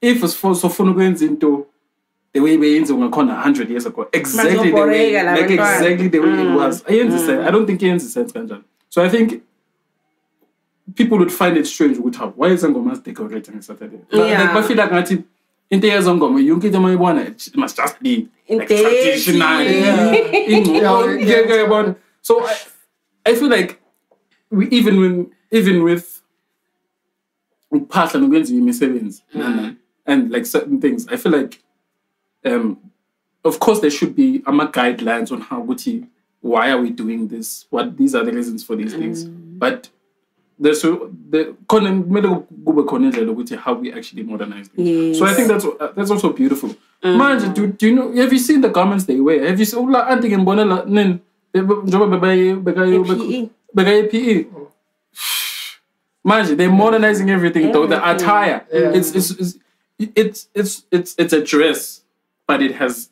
if it's for so fun into the way we in 100 years ago exactly the way it was I understand I don't think it sense kanjalo so I think people would find it strange with how why is Ngoma decorating on Saturday like I feel like ngathi into yezongoma yonke into mayibona it must just be like traditional so I feel like we even with uphahla nokwenza imisebenzi and like certain things I feel like of course there should be guidelines on how why are we doing this what these are the reasons for these things but there's how we actually modernize things. So I think that's also beautiful. Man, do you know have you seen the garments they wear? Have you seen PE? Man, they're modernizing everything though the attire it's a dress but it has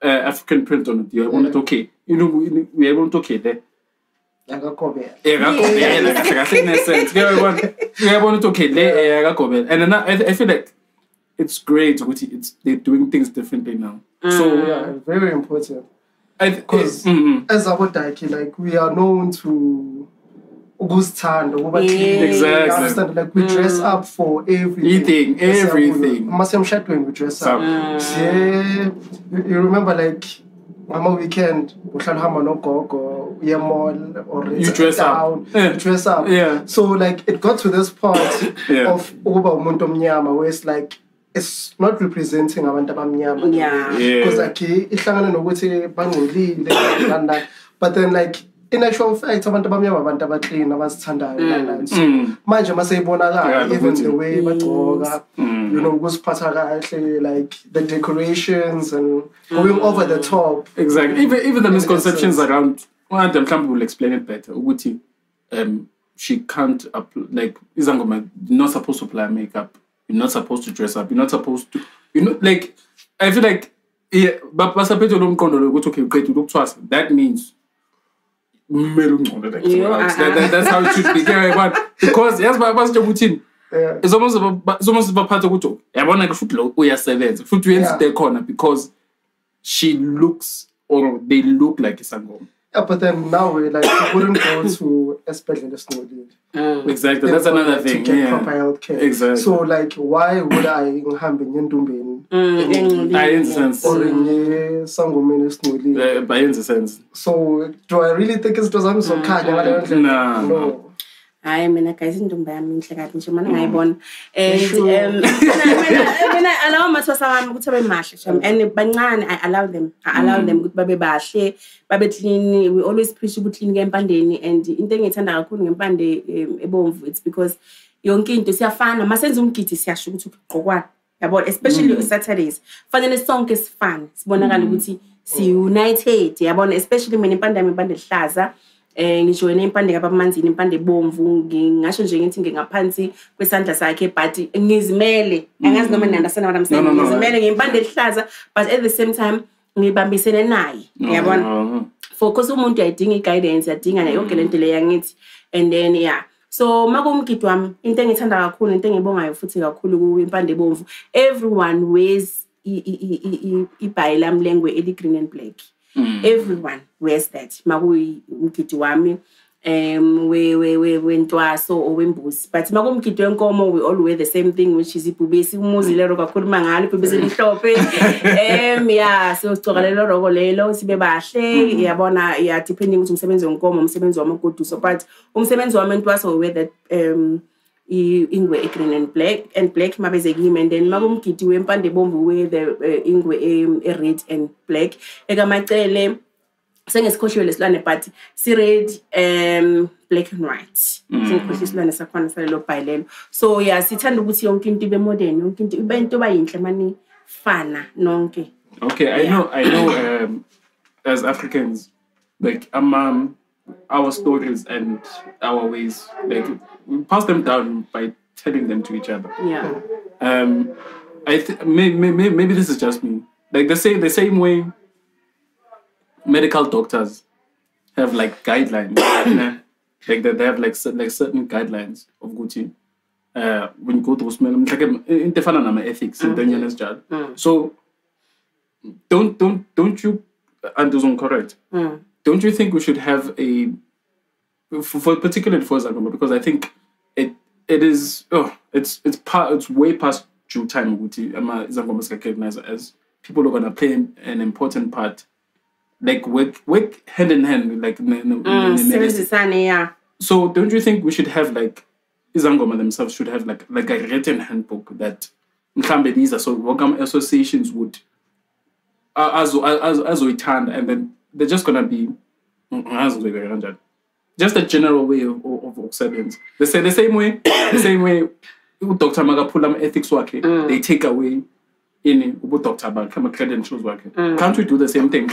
African print on it. You want it okay? You know we are to okay there. And I feel like it's great. They're doing things differently now. So yeah, very important. Because as a like we are known to stand over exactly. Understand? Like we dress up for everything. Everything. When we dress up. Yeah, you remember like on weekend, we can have no Gogo, mall or you dress down. Up. You dress up. Yeah. So like it got to this part of Oba Muntom Nyama where it's like it's not representing abantu abamnyama. Yeah. Because like ihlangana nokuthi bangcolile and that. But then like in actual fact abantu abamnyama abantu abaclean abazithandayo so manje maseyibonakala even the way bagqoka you know kusiphatha kahle like the decorations and going over the top. Exactly. Even the misconceptions around one of them will explain it better. Uguti she can't like izangoma, you're not supposed to apply makeup, you're not supposed to dress up, you're not supposed to, you know, like I feel like yeah, but okay, that means that's how it should be. Because yes, it's almost about part of Guto. I want to shoot low, because she looks or they look like a sangoma. Yeah, but then now we like we wouldn't go to a specialist nowadays. Exactly, that's another thing. To get proper healthcare. Exactly. So like, why would I have been I understand. or in sangoma By sense. So do I really think it's just I'm so No. Hayi mina guys intombi yami inhle kahle nje mana ngayibona mina allow mathwasa wami ukuthi abe mahle shame and bancane I allow them ukuthi babe bahle babe clean. We always preach ukuthi clean ngempandeni and into engithanda kakhulu ngempande ebomvu it's because yonke into siyafana masenza umgidi siyasho ukuthi ugqokwana yabo especially Saturdays fanele sonke sifana sibonakala ukuthi si united yabona especially mina impande yami impande ehlaza ngisho wena impande kabamanzini impande bomvu ngingasho nje ngithi ngingaphansi kwesandla sakhe but ngizimele angazi noma understand what I'm saying ngizimele ngempande ehlaza but at the same time ngibambisene naye yabona for cause umuntu uyadinga guidance yadinga nayo yonke lento le yangithi and then yeah so makumgidi wami into engithanda kakhulu into engibongayo futhi kakhulu ku impande bomvu everyone wears ibhayi lami lengwe eli green and black. Everyone wears that. Makuyi umgidi wami we Thwasa or wembuzi. But makumgidi wenkomo we all wear the same thing which is ibhubesi umuzi lero kakhuluma ngalo ibhubesi limhlophe. Yeah so sigcoka lelo roko lelo sibe bahle yabona yeah depending ukuthi umsebenzi wenkomo umsebenzi wamagodu so but umsebenzi wami Thwasa we wear that ingwe green and black mabeze kimi and then makumgidi wempande bomvu we the ingwe red and black ekamacele sengesikhohliwe lesilwane but si red black and white sengikhohliwe isilwane sakhona salelo bhayilelo so yeah sithanda ukuthi yonke into ibe modern yonke into ibe into bayinhle mani fana nonke. Okay, I know as Africans like our stories and our ways, like we pass them down by telling them to each other. Yeah. Maybe this is just me. Like the same way medical doctors have like guidelines, like they have like certain guidelines of Gucci. When you go to smell, like in ethics, so don't you and correct? Don't you think we should have a for particularly for Zagoma, because I think it is it's way past due time Zagoma is recognized as people who are gonna play an important part, like work hand in hand, like yeah. So don't you think we should have like Zangoma themselves should have like a written handbook that these associations would as we turn, and then they're just gonna be just a general way of acceptance. The same way Dr. Magapulam ethics work, they take away in Dr. Bagama credentials work. Can't we do the same thing?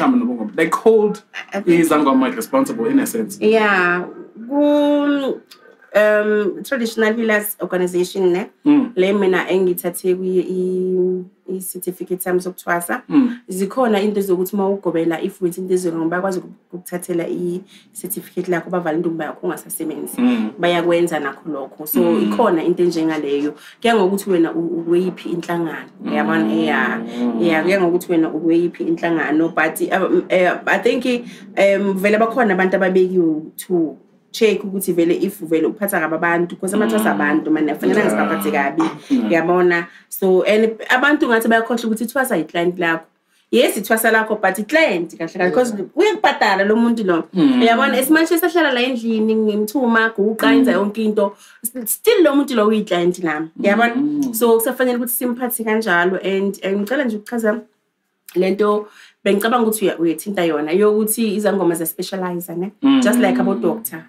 Like hold Zangoma responsible in a sense. Yeah. Traditional healers organization le mina engithathe I certificate sami sokuthwasa zikhona into zokuthi mawugobela if wenza into ezonke bayakwazi ukuthathela I certificate lakho bavala indumba yakho ungasasebenzi bayakwenza nakho lokho so ikhona into njengaleyo kuya ngokuthi wena uweyiphi inhlangano yabona kuya ngokuthi wena uweyiphi inhlangano but I think vele bakhona abantu ababekiwe to check ukuthi vele if vele uphatha kabi abantu because amathwasa abantu manje afanele ngisiphathe kabi yabona so and abantu ngathi bayakhohle ukuthi Thwasa I client lakho yes Thwasa lakho but client kahle because uyakubhadala lo muntu lo uyabona esimanje sahlala la endlini ngimthuma guqa enza yonke into still lo muntu lo uyiclient nami uyabona so kusafanele ukuthi simphathi kanjalo and ngicela nje ukuchaza lento bengicabanga ukuthi uyethinta yona yokuthi izangoma za specialize ne just like abo doctor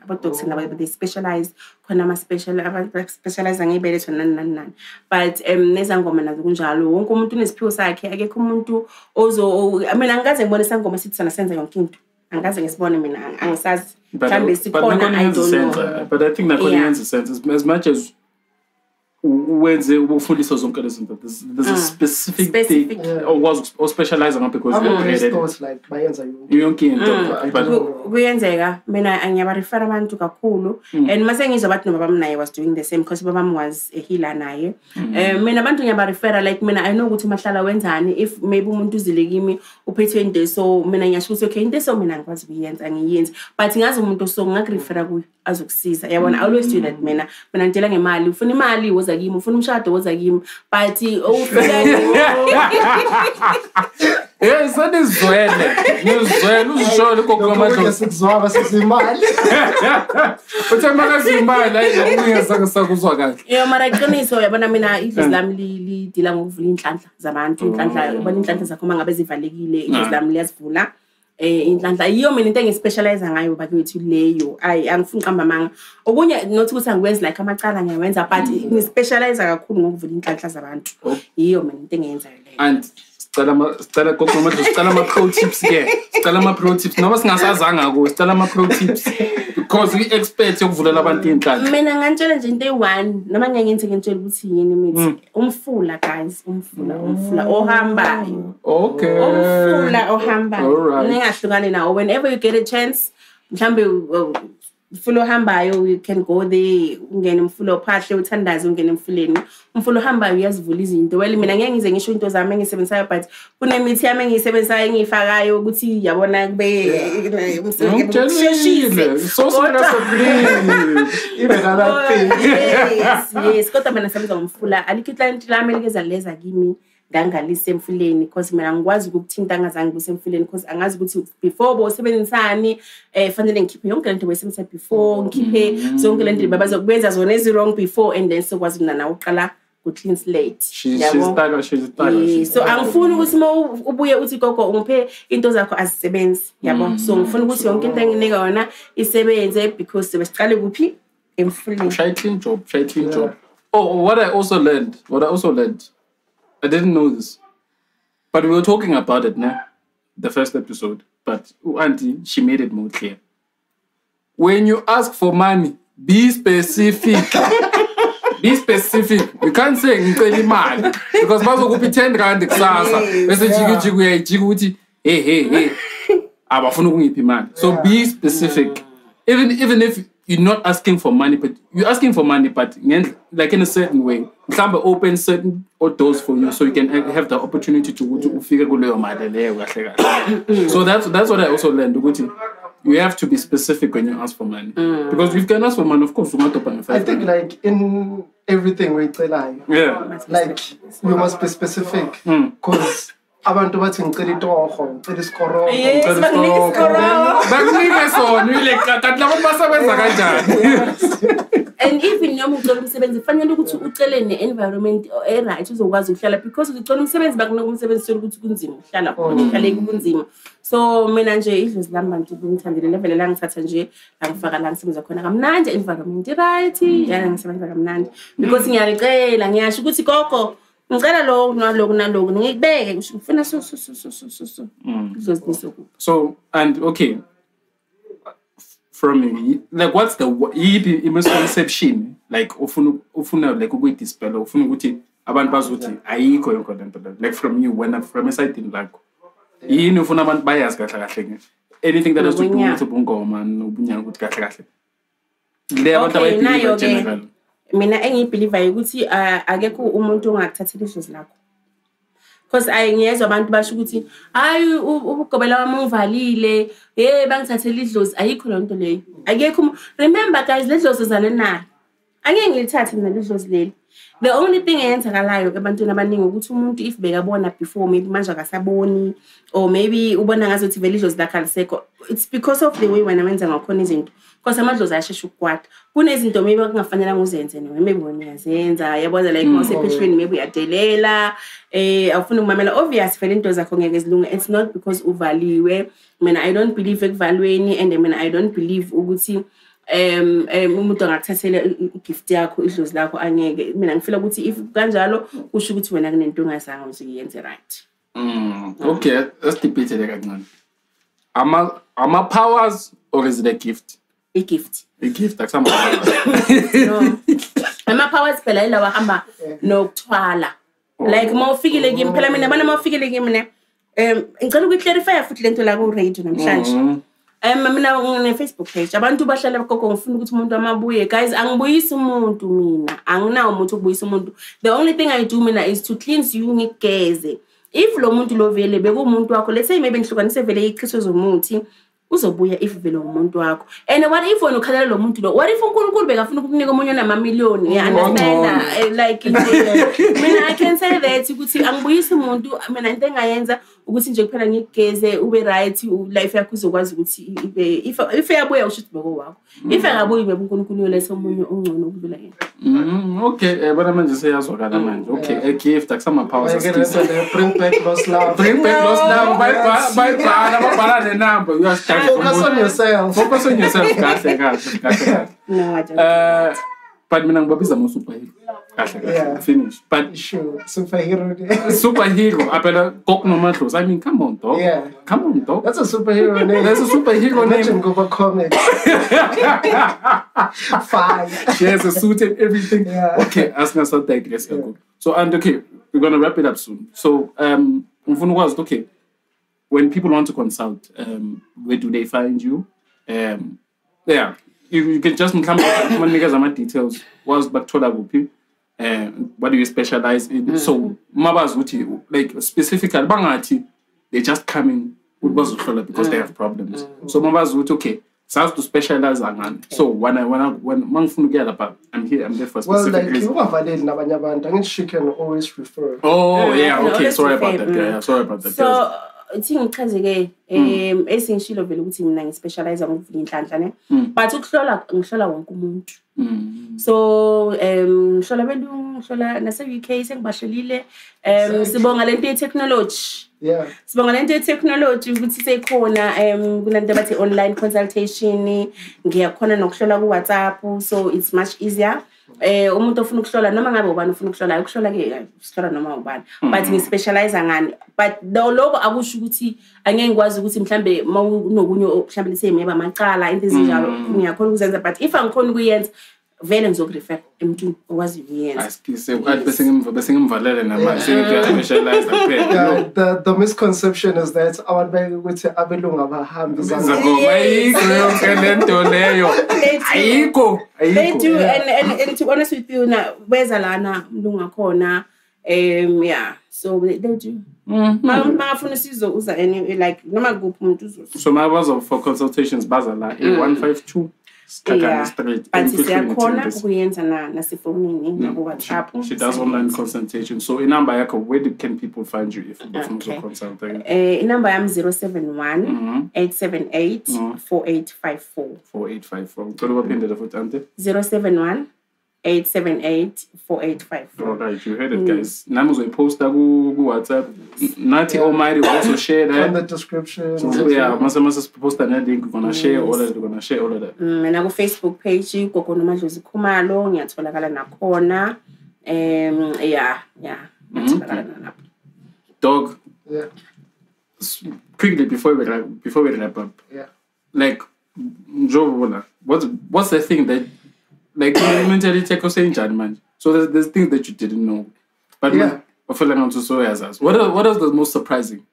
nabo they specialize khona ama specialize ngebeletho nani but nezangoma nazo kunjalo wonke umuntu unesiphiwo sakhe akekho umuntu mina ngikaze ngibone isangoma sithi sana senza yonke into angaze ngisibone mina angisazi mhlambe sikhona I don't know but I think that convenience sense as much as wenze ubufundisa zonke lezi zinto there's a specific thing or specialize on because stores like bayenza yonke into kuyenzeka mina angiyaba refer abantu kakhulu and mase ngizwa bathi no baba naye was doing the same because baba was a healer naye mina abantu ngiyaba refer like mina I know ukuthi mahlala wenzani if maybe umuntu uzile kimi uphethwe into so mina ngiyasho ukuthi okay into so mina ngikwazi kuyenza ngiyenza but ngazi umuntu so ngakurefer kuyo azokusiza yabona I always do that mina ngitela ngemali ufuna imali woza kimi ufuna umshado woza kimi but ufika sanizwele uzishole kokumadlozi sikuzwa sizimali uthemba kazimali ayingiyazaka sakuzwa kahle mara iqiniso yabona mina idlozi lami lidila ngokuvula inhlanhla zabantu inhlanhla ubona inhlanhla zakho mangabe zivalekile idlozi lami liyazivula inhlanhla yiyo mina into engispecialize ngayo bakwethu leyo angifuni qamba manga okunye not ukuthi angikwenzi like amacala ngiyawenza but ngispecialize kakhulu ngokuvula inhlanhla zabantu yiyo mina into engiyenzayo leyo and sicela Gogo Nomadlozi sicela ama pro tips ke sicela ama pro tips noma singasazanga ko sicela ama pro tips because we expect ukuvulela abantu inhlanhla mina ngantshela nje into e1 noma ngiyenze ngentshela ukuthi yini mithi umfula guys umfula ohambayo okay umfula ohambayo ningahlukani nawo whenever you get a chance mhlambe umfula ohambayo you can go there ungene umfula ophahle uthandaze ungene emfuleni umfula ohambayo uyazivula izinto well mina ngeke ngize ngisho into zami engisebenzayo but kunemithi yami engisebenzayo engifakayo ukuthi yabona kube umsheshile so yes kodwa mina sebenza ngomfula alikho client lami elikeza leza kimi ngangalise emfuleni because mina ngikwazi ukuthinta ngazange kusemfuleni because angazi ukuthi before bosebenzisani fanele ngikhiphe yonke lento bese before ngikhiphe zonke lento babazokubenza zona ezi wrong before and then sokwazi mina na uqala ku clean slate yabo she's so angifuni ukuthi ubuye uthi gogo ungiphe into zakho azisebenzi yabo so ngifuna ukuthi yonke into enginika yona isebenze because sebesiqale kuphi emfuleni try clean job what I also learned I didn't know this, but we were talking about it, the first episode. But Auntie, she made it more clear. When you ask for money, be specific. Be specific. You can't say ngicela imali because bazokupa 10 rand kusasa. Bese jiku uyayijikuthi hey. Abafuna ukungipha imali. So be specific. Even if you're not asking for money, but you're asking for money, but like in a certain way. Mhlawumbe open certain doors for you so you can have the opportunity to ufike kuleyo mali leyo kahle kahle. So that's what I also learned ukuthi you have to be specific when you ask for money. Because if you can ask for money, of course, I think like in everything we tell like you must be specific because abantu bathi ngicela itoho ngicela isikoro bakunike sona ile kanti labo basebenza kanjani and even noma ucela umsebenzi kufanele ukuthi ucele ne-environment right uzokwazi ukuhlala because ucela umsebenzi bakunika umsebenzi sokuthi ukuthi kunzima ukuhlala khona uhlale kunzima so mina nje idlozi lami bantu ngithandile level la ngithatha nje la ngifaka la ngisebenza khona kamnandi environment right yana ngisebenza kamnandi because ngiyacela ngiyasho ukuthi gogo ngicela lo naloku ngikubeke ufuna so so and okay from me like what's the misconception like ufuna like ukuyidispel ufuna ukuthi abantu bazothi ayikho yonke lento like from you when from a side in lakho yini ufuna abantu bayazi kahle anything that has to do with ubungoma nobunyanga ukuthi kahle le abantu abayibhiliva general mina engiyibhiliva ukuthi akekho umuntu ongakuthathela idlozi lakho because ngiyezwa abantu basho ukuthi hayi ubugobela wami uvalile bangithathela idlozi ayikho lento leyo akekho remember guys le dlozi zalena angeke ngilithathe mina lidlozi leli. The only thing eyenzakalayo ebantwini abaningi ukuthi umuntu if bekabona before maybe manje akasaboni or maybe ubona ngazothi vele idlozi lakhe alisekho, it's because of the way wena wenza ngakhona izinto. Because amadlozi ayashesha ukukwata. Kunezinto maybe kungafanele nguzenze nawe, maybe wena uyazenza, yabona like mawusephehlweni maybe uyadelela, awufuna ukumamela. Obvious vele into zakho ngeke zilunge. It's not because uvaliwe. Mina I don't believe ekuvalweni, and mina I don't believe ukuthi umuntu angakuthathela igift yakho idlozi lakho angeke. Mina ngifila ukuthi if kanjalo kusho ukuthi wena kunento ongazange uziyenze right. Okay, let's debate it kancane. Ama powers or is it a gift? A gift. A gift akusama. No. Ama powers phela ilawa hamba nokuthwala. Like mawufikile kimi phela mina bana mawufikile kimi ne ngicela ukuyiclarify futhi lento la ku radio namhlanje. Mina ngine Facebook page abantu bahlala Gogo ngifuna ukuthi umuntu amabuye. Guys, angibuyisi umuntu mina. Anginawo umuntu ukubuyisa umuntu. The only thing I do mina is to cleanse you ngigeze. If lo muntu lo vele bekumuntu wakho, let's say maybe ngihlukanise vele iqhiso zomuthi, uzobuya if vele umuntu wakho. And what if wena ukhalela lo muntu lo? What if uNkulunkulu bekaFuna ukukunika omunye namamiliyoni? You understand? Like mina I can say that ukuthi angibuyisi umuntu, mina into engayenza ukuthi nje kuphela ngigeze ube right, life yakho izokwazi ukuthi if yabuya usho ukuthi beko wakho. If engabuyi bebe uNkulunkulu yoletha omunye ongcono ukudlula yena. Okay, bona manje seyazwakala manje. Okay, a gift akusama powers. Bring back lost love. Bring back lost love. Bye. Ababhala the number. You are stuck. Focus on yourself. Focus on yourself. Kahle. No, I don't. But mina ngibabiza mo superhero. Yeah. Finish. But Sure, superhero. superhero. Apela Gogo Nomadlozi. I mean, come on, dog. Yeah. Come on, dog. That's a superhero name. That's a superhero name. Imagine Gogo Comics. Fine. She has a suit and everything. Yeah. Okay, ask us what digress. Yeah. So, and okay, we're gonna wrap it up soon. So, okay, when people want to consult, where do they find you? Yeah, you can just come when you guys have details. What's Baktola Gupi? What do you specialize in? So, Mabas Wuti, like specifically, Bangati, they just come in with Bazutola because they have problems. So, Mabas Wuti, okay. So to specialize again. So when Mangfunu get up, I'm here. I'm there for specific reasons. Well, like she can always refer. Oh yeah, okay. Sorry about that. Yeah, sorry about that. So ichaze esingishilo vele ukuthi mina ngispecialize ngokuvula inhlanhla ne, but ukuhlola ngihlola wonke umuntu. So ngihlola belungu, ngihlola nase UK sengibahlelile. Sibonga lento ye-technology. Yeah. Sibonga lento ye-technology ukuthi sekhona kunento bathi online consultation, ngiyakhona nokuhlola ku WhatsApp, so it's much easier. Umuntu ofuna ukuhlola noma ngabe ubani ufuna ukuhlola ukuhlola ke sihlola noma ubani, but ngispecialize ngani. But lokho akusho ukuthi angeke ngikwazi ukuthi mhlambe mawunokunye mhlambe lise maybe amacala into ezinjalo ngiyakhona ukuzenza, but if angikhona ukuyenza vele ngizokurefer emntwini okwazi ukuyenza. Asikise ukade bese ngimvalele namanje ngiyaspecialize kuphela. The misconception is that abantu ukuthi abelungu abahambi They do, and to be honest with you, na where's Alana mlungu akhona, yeah, so they do. Mafuna sizo uza any like noma kuphi umuntu uzo. So my was for consultations bazala 152 yeah, but siyakhona ukuyenza nasifonini na WhatsApp. She does online consultation. So in number yako, where can people find you if you consult? In number I'm 071 878 4854. 4854. Go up in the foot, Ante. 071 878 4854. All right, you heard it, guys. Namus will post that go WhatsApp. Nati Almighty will also share that in the description. So, yeah, Masa post that link. We're gonna share all of that. We're gonna share all of that. And I go Facebook page. Gogo Nomadlozi Khumalo. Ngiyatholakala nakhona. Yeah. Dog. Yeah. Quickly before we wrap up. Yeah. Like, Joe, what's the thing that like mentally take us in man? So there's things that you didn't know. But yeah. I feel like I'm too sorry as us. What is the most surprising?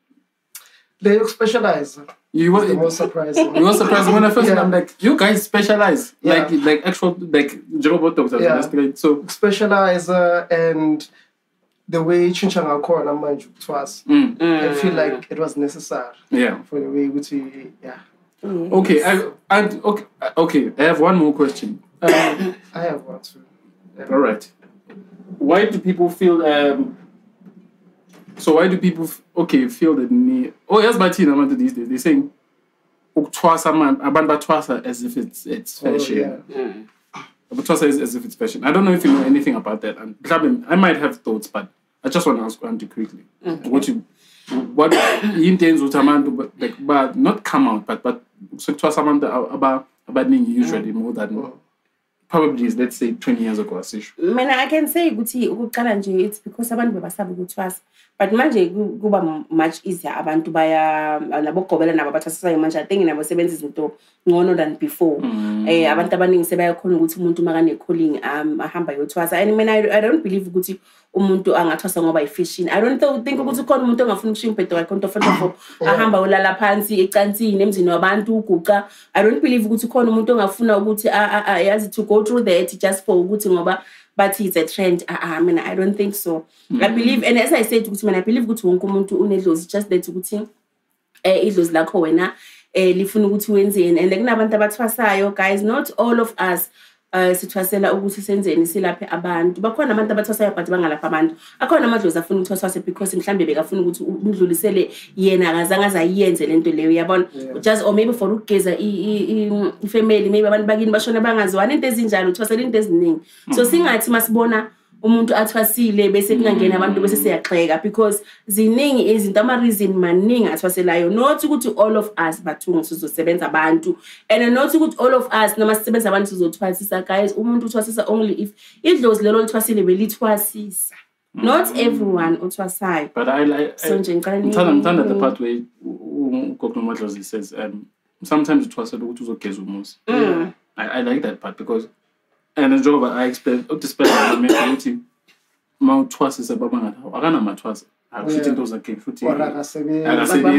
They specialize. You were the most surprising. You were surprising when I first I'm like, you guys specialize. Yeah. Like actual like robot doctors. Yeah. So specialize and the way Chinchanga Corner managed Thwasa. I feel like it was necessary. Yeah. For the way which Okay, okay. I have one more question. I have one too. All right. Why do people feel so why do people feel the need? Oh, yes, but these days they're saying Thwasa as if it's fashion. But Thwasa is as if it's fashion. I don't know if you know anything about that. And I might have thoughts, but I just want to ask Auntie quickly. What intends with Amandu, but not come out, but so Thwasa about usually more than probably, let's say, 20 years ago. I can say it's because abantu bebasabi ukuthwasa. But manje kuba much easier abantu baya labo Gobela nabo bathwasa manje. I think nabo sebenza izinto ngcono than before. Abantu abaningi sebayakhona ukuthi umuntu makane calling ahamba yothwasa. And I don't believe ukuthi umuntu angathwasa ngoba ifishini. I don't think ukuthi khona umuntu ongafuna ukushiya umbhedo wakhe onto ahamba ulala phansi ecansini emzini wabantu uguqa. I don't believe ukuthi khona umuntu ongafuna ukuthi yazi to go through that just for ukuthi ngoba but it's a trend. I don't think so. I believe, and as I said, I believe ukuthi wonke umuntu unedlozi, just that ukuthi idlozi lakho wena lifuna ukuthi wenzeni. And kunabantu abathwasayo, guys, not all of us sithwasela ukuthi senzeni silaphe abantu. Bakhona abantu abathwasayo but bangalapha abantu. Akhona amadlozi afuna ukuthwasa because mhlambe bekafuna ukuthi undlulisele yena akazange azayenze lento leyo yabona, just or maybe for ukugeza ifamily, maybe abantu bakini bashona bangaziwani into ezinjalo uthwasela into eziningi. So singathi masibona umuntu athwasile bese kungangena abantu bese siyaxheka because ziningi izinto ama-reason maningi athwaselayo, not ukuthi all of us bathungu sizosebenza abantu, and not ukuthi all of us noma sisebenza abantu sizothwasisa. Guys, umuntu uthwasisa only if idlozi lelo lithwasile belithwasisa, not everyone uthwasayo. But I like so ngithanda the part where Gogo Nomadlozi says sometimes uthwasela ukuthi uzogeza umuzi. I like that part because and a job I expect despite ukuthi mawuthwasisa babangana akanamathwasa akufithi into zakhe futhi akasebenzi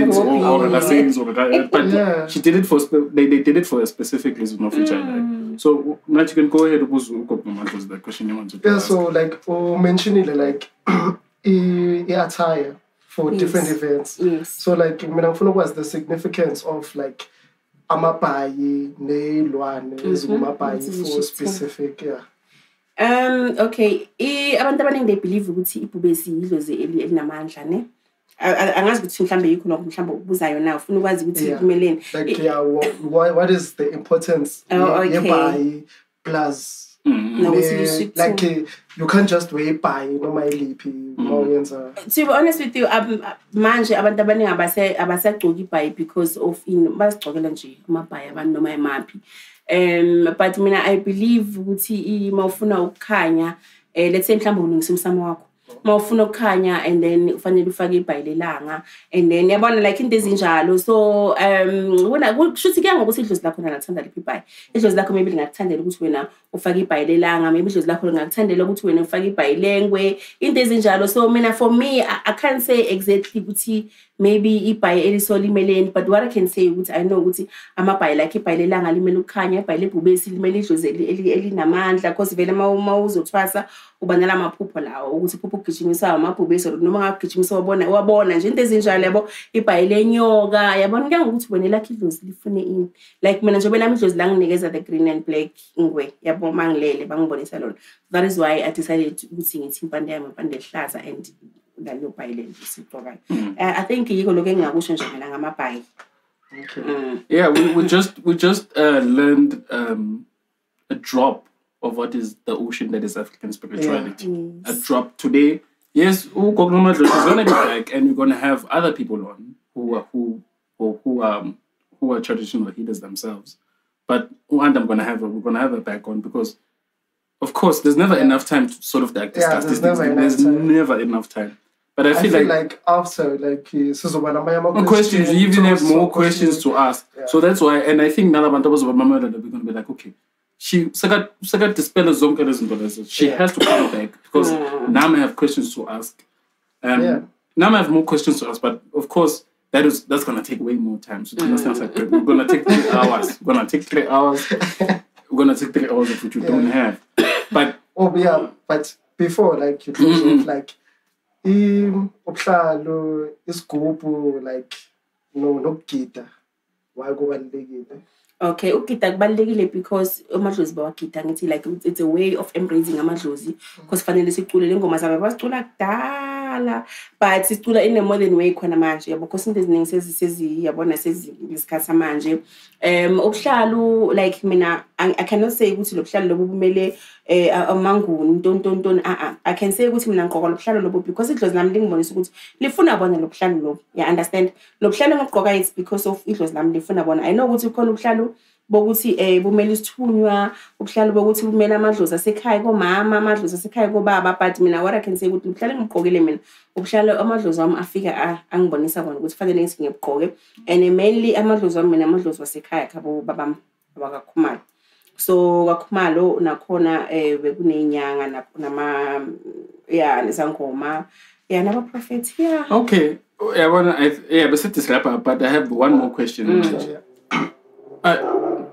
but she did it for they did it for a specific reason of which I like. So now you can go ahead ubuze uGogo Nomadlozi that question you want to ask. So like mentioning like attire for different events. So like mina ngifuna ukwazi the significance of like amabhayi nelwane ezimabhayi for specific okay abantu abaningi they believe ukuthi ibhubesi idlozi elinamandla ne angazi ukuthi mhlambe yikho lokho mhlambe ubuzayo na ufuna ukwazi ukuthi kumeleni like what is the importance yebhayi plus like you can't just wear bhayi noma iliphi mawenza. To be honest with you, manje abantu abaningi abasagcoki ibhayi because of bazigcokela nje amabhayi abantu noma emaphi. But mina I believe ukuthi mawufuna ukukhanya let's say mhlawumbe uningisa umsamo wakho mawufuna ukukhanya and then ufanele ufake ibhayi lelanga and then yabona like into ezinjalo. So wena kushuthi kuya ngokuthi idlozi lakho lingathanda liphi ibhayi. Idlozi lakho maybe lingakuthandela ukuthi wena ufake ibhayi lelanga, maybe idlozi lakho lingakuthandela ukuthi wena ufake ibhayi lengwe, into ezinjalo. So mina for me I can't say exactly ukuthi maybe ibhayi elisolimele, but what I can say ukuthi I know ukuthi amabhayi like ibhayi lelanga limele ukukhanya, ibhayi lebhubesi limele idlozi elinamandla because vele mawuzothwasa uba nala maphupho lawo ukuthi phupho ukugijimisa amabhubesi noma ngagijimisa wabona nje into ezinjalo yabo, ibhayi lenyoka yabona kuya ngokuthi wena lakhe idlozi lifune ini. Like mina njengoba nami idlozi langinikeza the green and black ingwe yabo mangilele bangibonisa lona. That is why I decided ukuthi ngithi impande yami impande ehlaza and ngalo bhayi lengisiphokayo. I think yiko lokho engingakusho nje mina ngamabhayi. Okay. Yeah, we just learned a drop of what is the ocean that is African spirituality. A drop today. Yes, Gogo Nomadlozi is gonna be back, and we're gonna have other people on who are traditional healers themselves. But and we're gonna have her back on because, of course, there's never enough time to sort of like discuss these things. There's never enough time. But I feel like after questions, you even have more questions to ask. So that's why, and I think now that we're gonna be like, okay. She dispel she has to come back because now I have questions to ask. Now I have more questions to ask, but of course that's gonna take way more time. So we're gonna take 3 hours. We're gonna take 3 hours. We're gonna take 3 hours of which you don't have. But but before like you mentioned like ubuhlalo isigubhu like no gita why kubalulekile. Okay, ukugida kubalulekile because amadlozi bawagida ngithi like it's a way of embracing amadlozi because fanele sicule le ngoma zabo basicula kudala but sicula in a modern way khona manje yabo because into eziningi seziyabona sezisikhathi samanje ubuhlalu like mina I cannot say ukuthi lo buhlalu lobu bumele amanguni tonton I can say ukuthi mina ngigqoka lo buhlalu lobu because idlozi lami lingibonisa ukuthi lifuna bona lo buhlalu lobu you understand lo buhlalu ngigqoka it's because of idlozi lami lifuna bona I know ukuthi khona ubuhlalu bokuthi bumele isithunywa ubuhlalu bokuthi bumele amadlozi asekhaya komama amadlozi asekhaya kobaba but mina what I can say ukuthi ubuhlalu ngigqokile mina ubuhlalu amadlozi wami afika angibonisa bona ukuthi fanele ngithi ngibugqoke and mainly amadlozi wami mina amadlozi wasekhaya khabo babami abakakhumalo so kakhumalo nakhona bekunenyanga nama nezangoma naba prophet Okay, but set this up, but I have one more question. And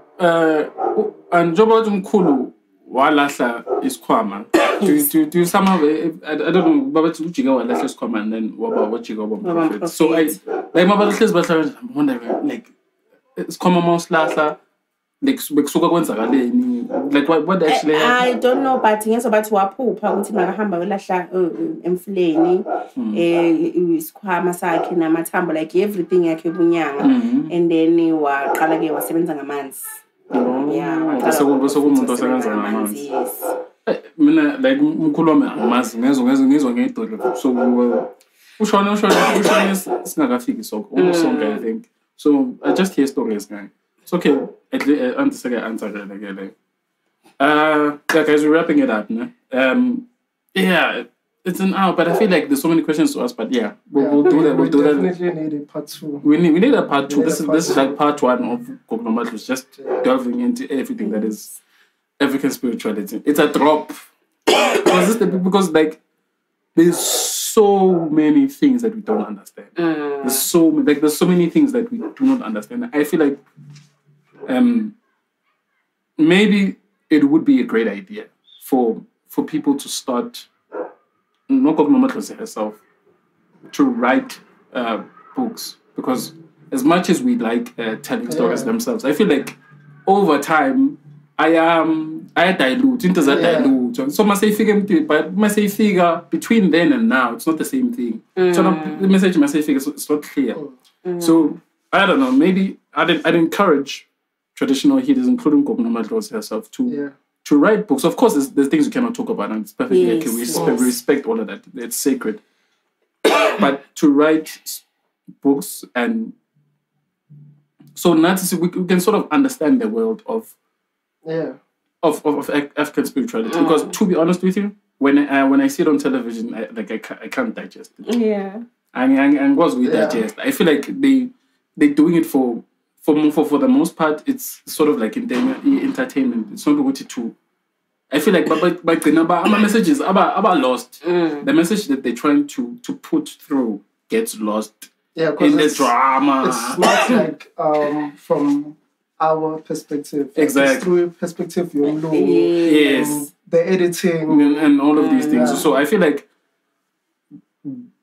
njoba umkhulu walahla isikhwama do you somehow I don't know babathi ujika walahla isikhwama and then wajika waba so I like mabahlezi bahlala I'm wondering like isikhwama mawusilahla like bekusuka kwenzakaleni like what actually I don't know but ngezobathi waphupha ukuthi makahamba welahla emfuleni isikhwama sakhe namathambo like everything yakhe bunyanga and then waqala ke wasebenza ngamanzi bese kumuntu osebenza ngamanzi mina like umkhulu wami amazi ngizwa ngedolo so ushona singakafiki sonke I think so I just hear stories guy it's okay at least answer like guys we're wrapping it up no? It's an hour, but I feel like there's so many questions to ask. But we'll do that. We'll do that. We definitely need a part 2. We need a part 2. This is like part 1 of Gogo Nomadlozi, just delving into everything that is African spirituality. It's a drop because like there's so many things that we don't understand. There's so many things that we do not understand. I feel like maybe it would be a great idea for people to start. Not Gogo Nomadlozi herself to write books because as much as we like telling stories themselves, I feel like over time I dilute into that dilute. So must say figure between then and now it's not the same thing. So the message must say figure it's not clear. So I don't know. Maybe I'd encourage traditional healers, including Gogo Nomadlozi herself, to write books. Of course, there's things you cannot talk about, and it's perfectly okay. We respect all of that. It's sacred. But to write books and so now we can sort of understand the world of African spirituality. Because to be honest with you, when I see it on television, I can't digest it. Yeah. And once we digest, I feel like they're doing it for the most part, it's sort of like entertainment. It's not going to. I feel like by our messages are lost. The message that they're trying to put through gets lost in the drama. It's not like from our perspective. Exactly. It's through perspective you know. Yes. The editing and all of these things. So I feel like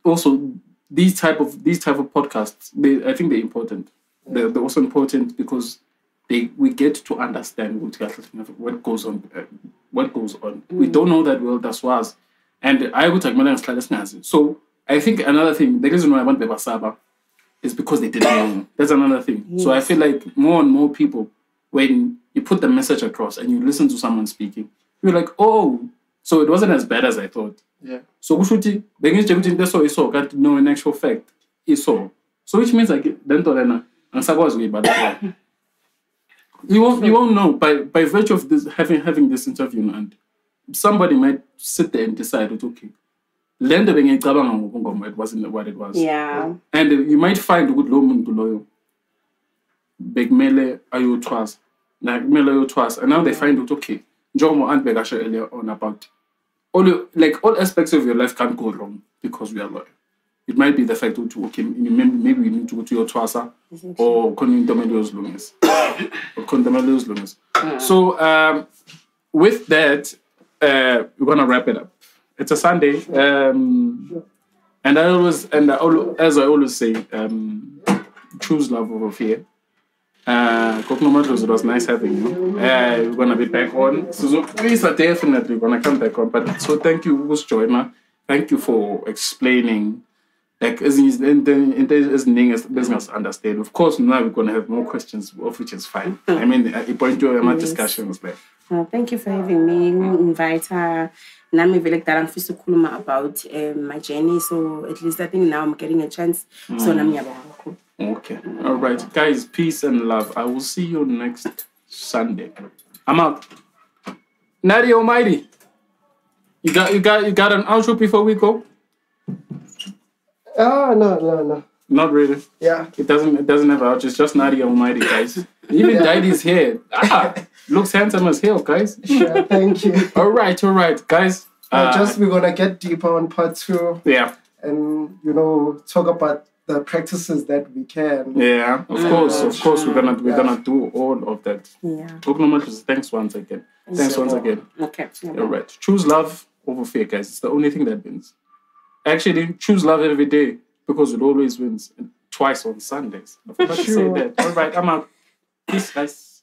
also these type of podcasts, I think they're important. They're also important because we get to understand what goes on. We don't know that well, that's was. And I would take my So I think another thing, the reason why I want Bebasaba is because they didn't know. That's another thing. Yes. So I feel like more and more people, when you put the message across and you listen to someone speaking, you're like, oh, so it wasn't as bad as I thought. Yeah. So the no, in actual fact, is so. So which means like then you won't know by virtue of this having this interview, and somebody might sit there and decide that okay, it wasn't what it was. Yeah. And you might find a good low big mele ayo Thwasa. Like mele ayo Thwasa. And now they find out okay, Jomo and Begasha earlier on about all aspects of your life can't go wrong because we are loyal. It might be the fact that okay, maybe we need to go to your Thwasa or Condominios Lungs. So with that, we're gonna wrap it up. It's a Sunday, and as I always say, choose love over fear. Gogo Nomadlozi, it was nice having you. We're gonna be back on. So we are definitely gonna come back on. But so thank you, Joyner. Thank you for explaining. Like as business understand. Of course, now we're gonna have more questions, of which is fine. I mean, I point to my discussions there. Thank you for having me. Invite her. Nami vele kudala ngifisa ukukhuluma about my journey. So at least I think now I'm getting a chance. So nami ngiyabonga kakhulu. Okay. All right, guys. Peace and love. I will see you next Sunday. I'm out. Nadia Almighty. You got an outro before we go? No. Not really. Yeah. It doesn't have an outro. It's just Nadia Almighty, guys. Even dyed his hair. Looks handsome as hell, guys. Sure, thank you. All right, guys. We're gonna get deeper on part 2. Yeah. And talk about the practices that we can. Yeah, of course, we're gonna do all of that. Yeah. Gogo Nomadlozi, thanks once again. Thanks once again. Okay. All right. Choose love over fear, guys. It's the only thing that wins. Actually, choose love every day because it always wins. And twice on Sundays. I forgot to say that. All right, I'm out. Peace, guys.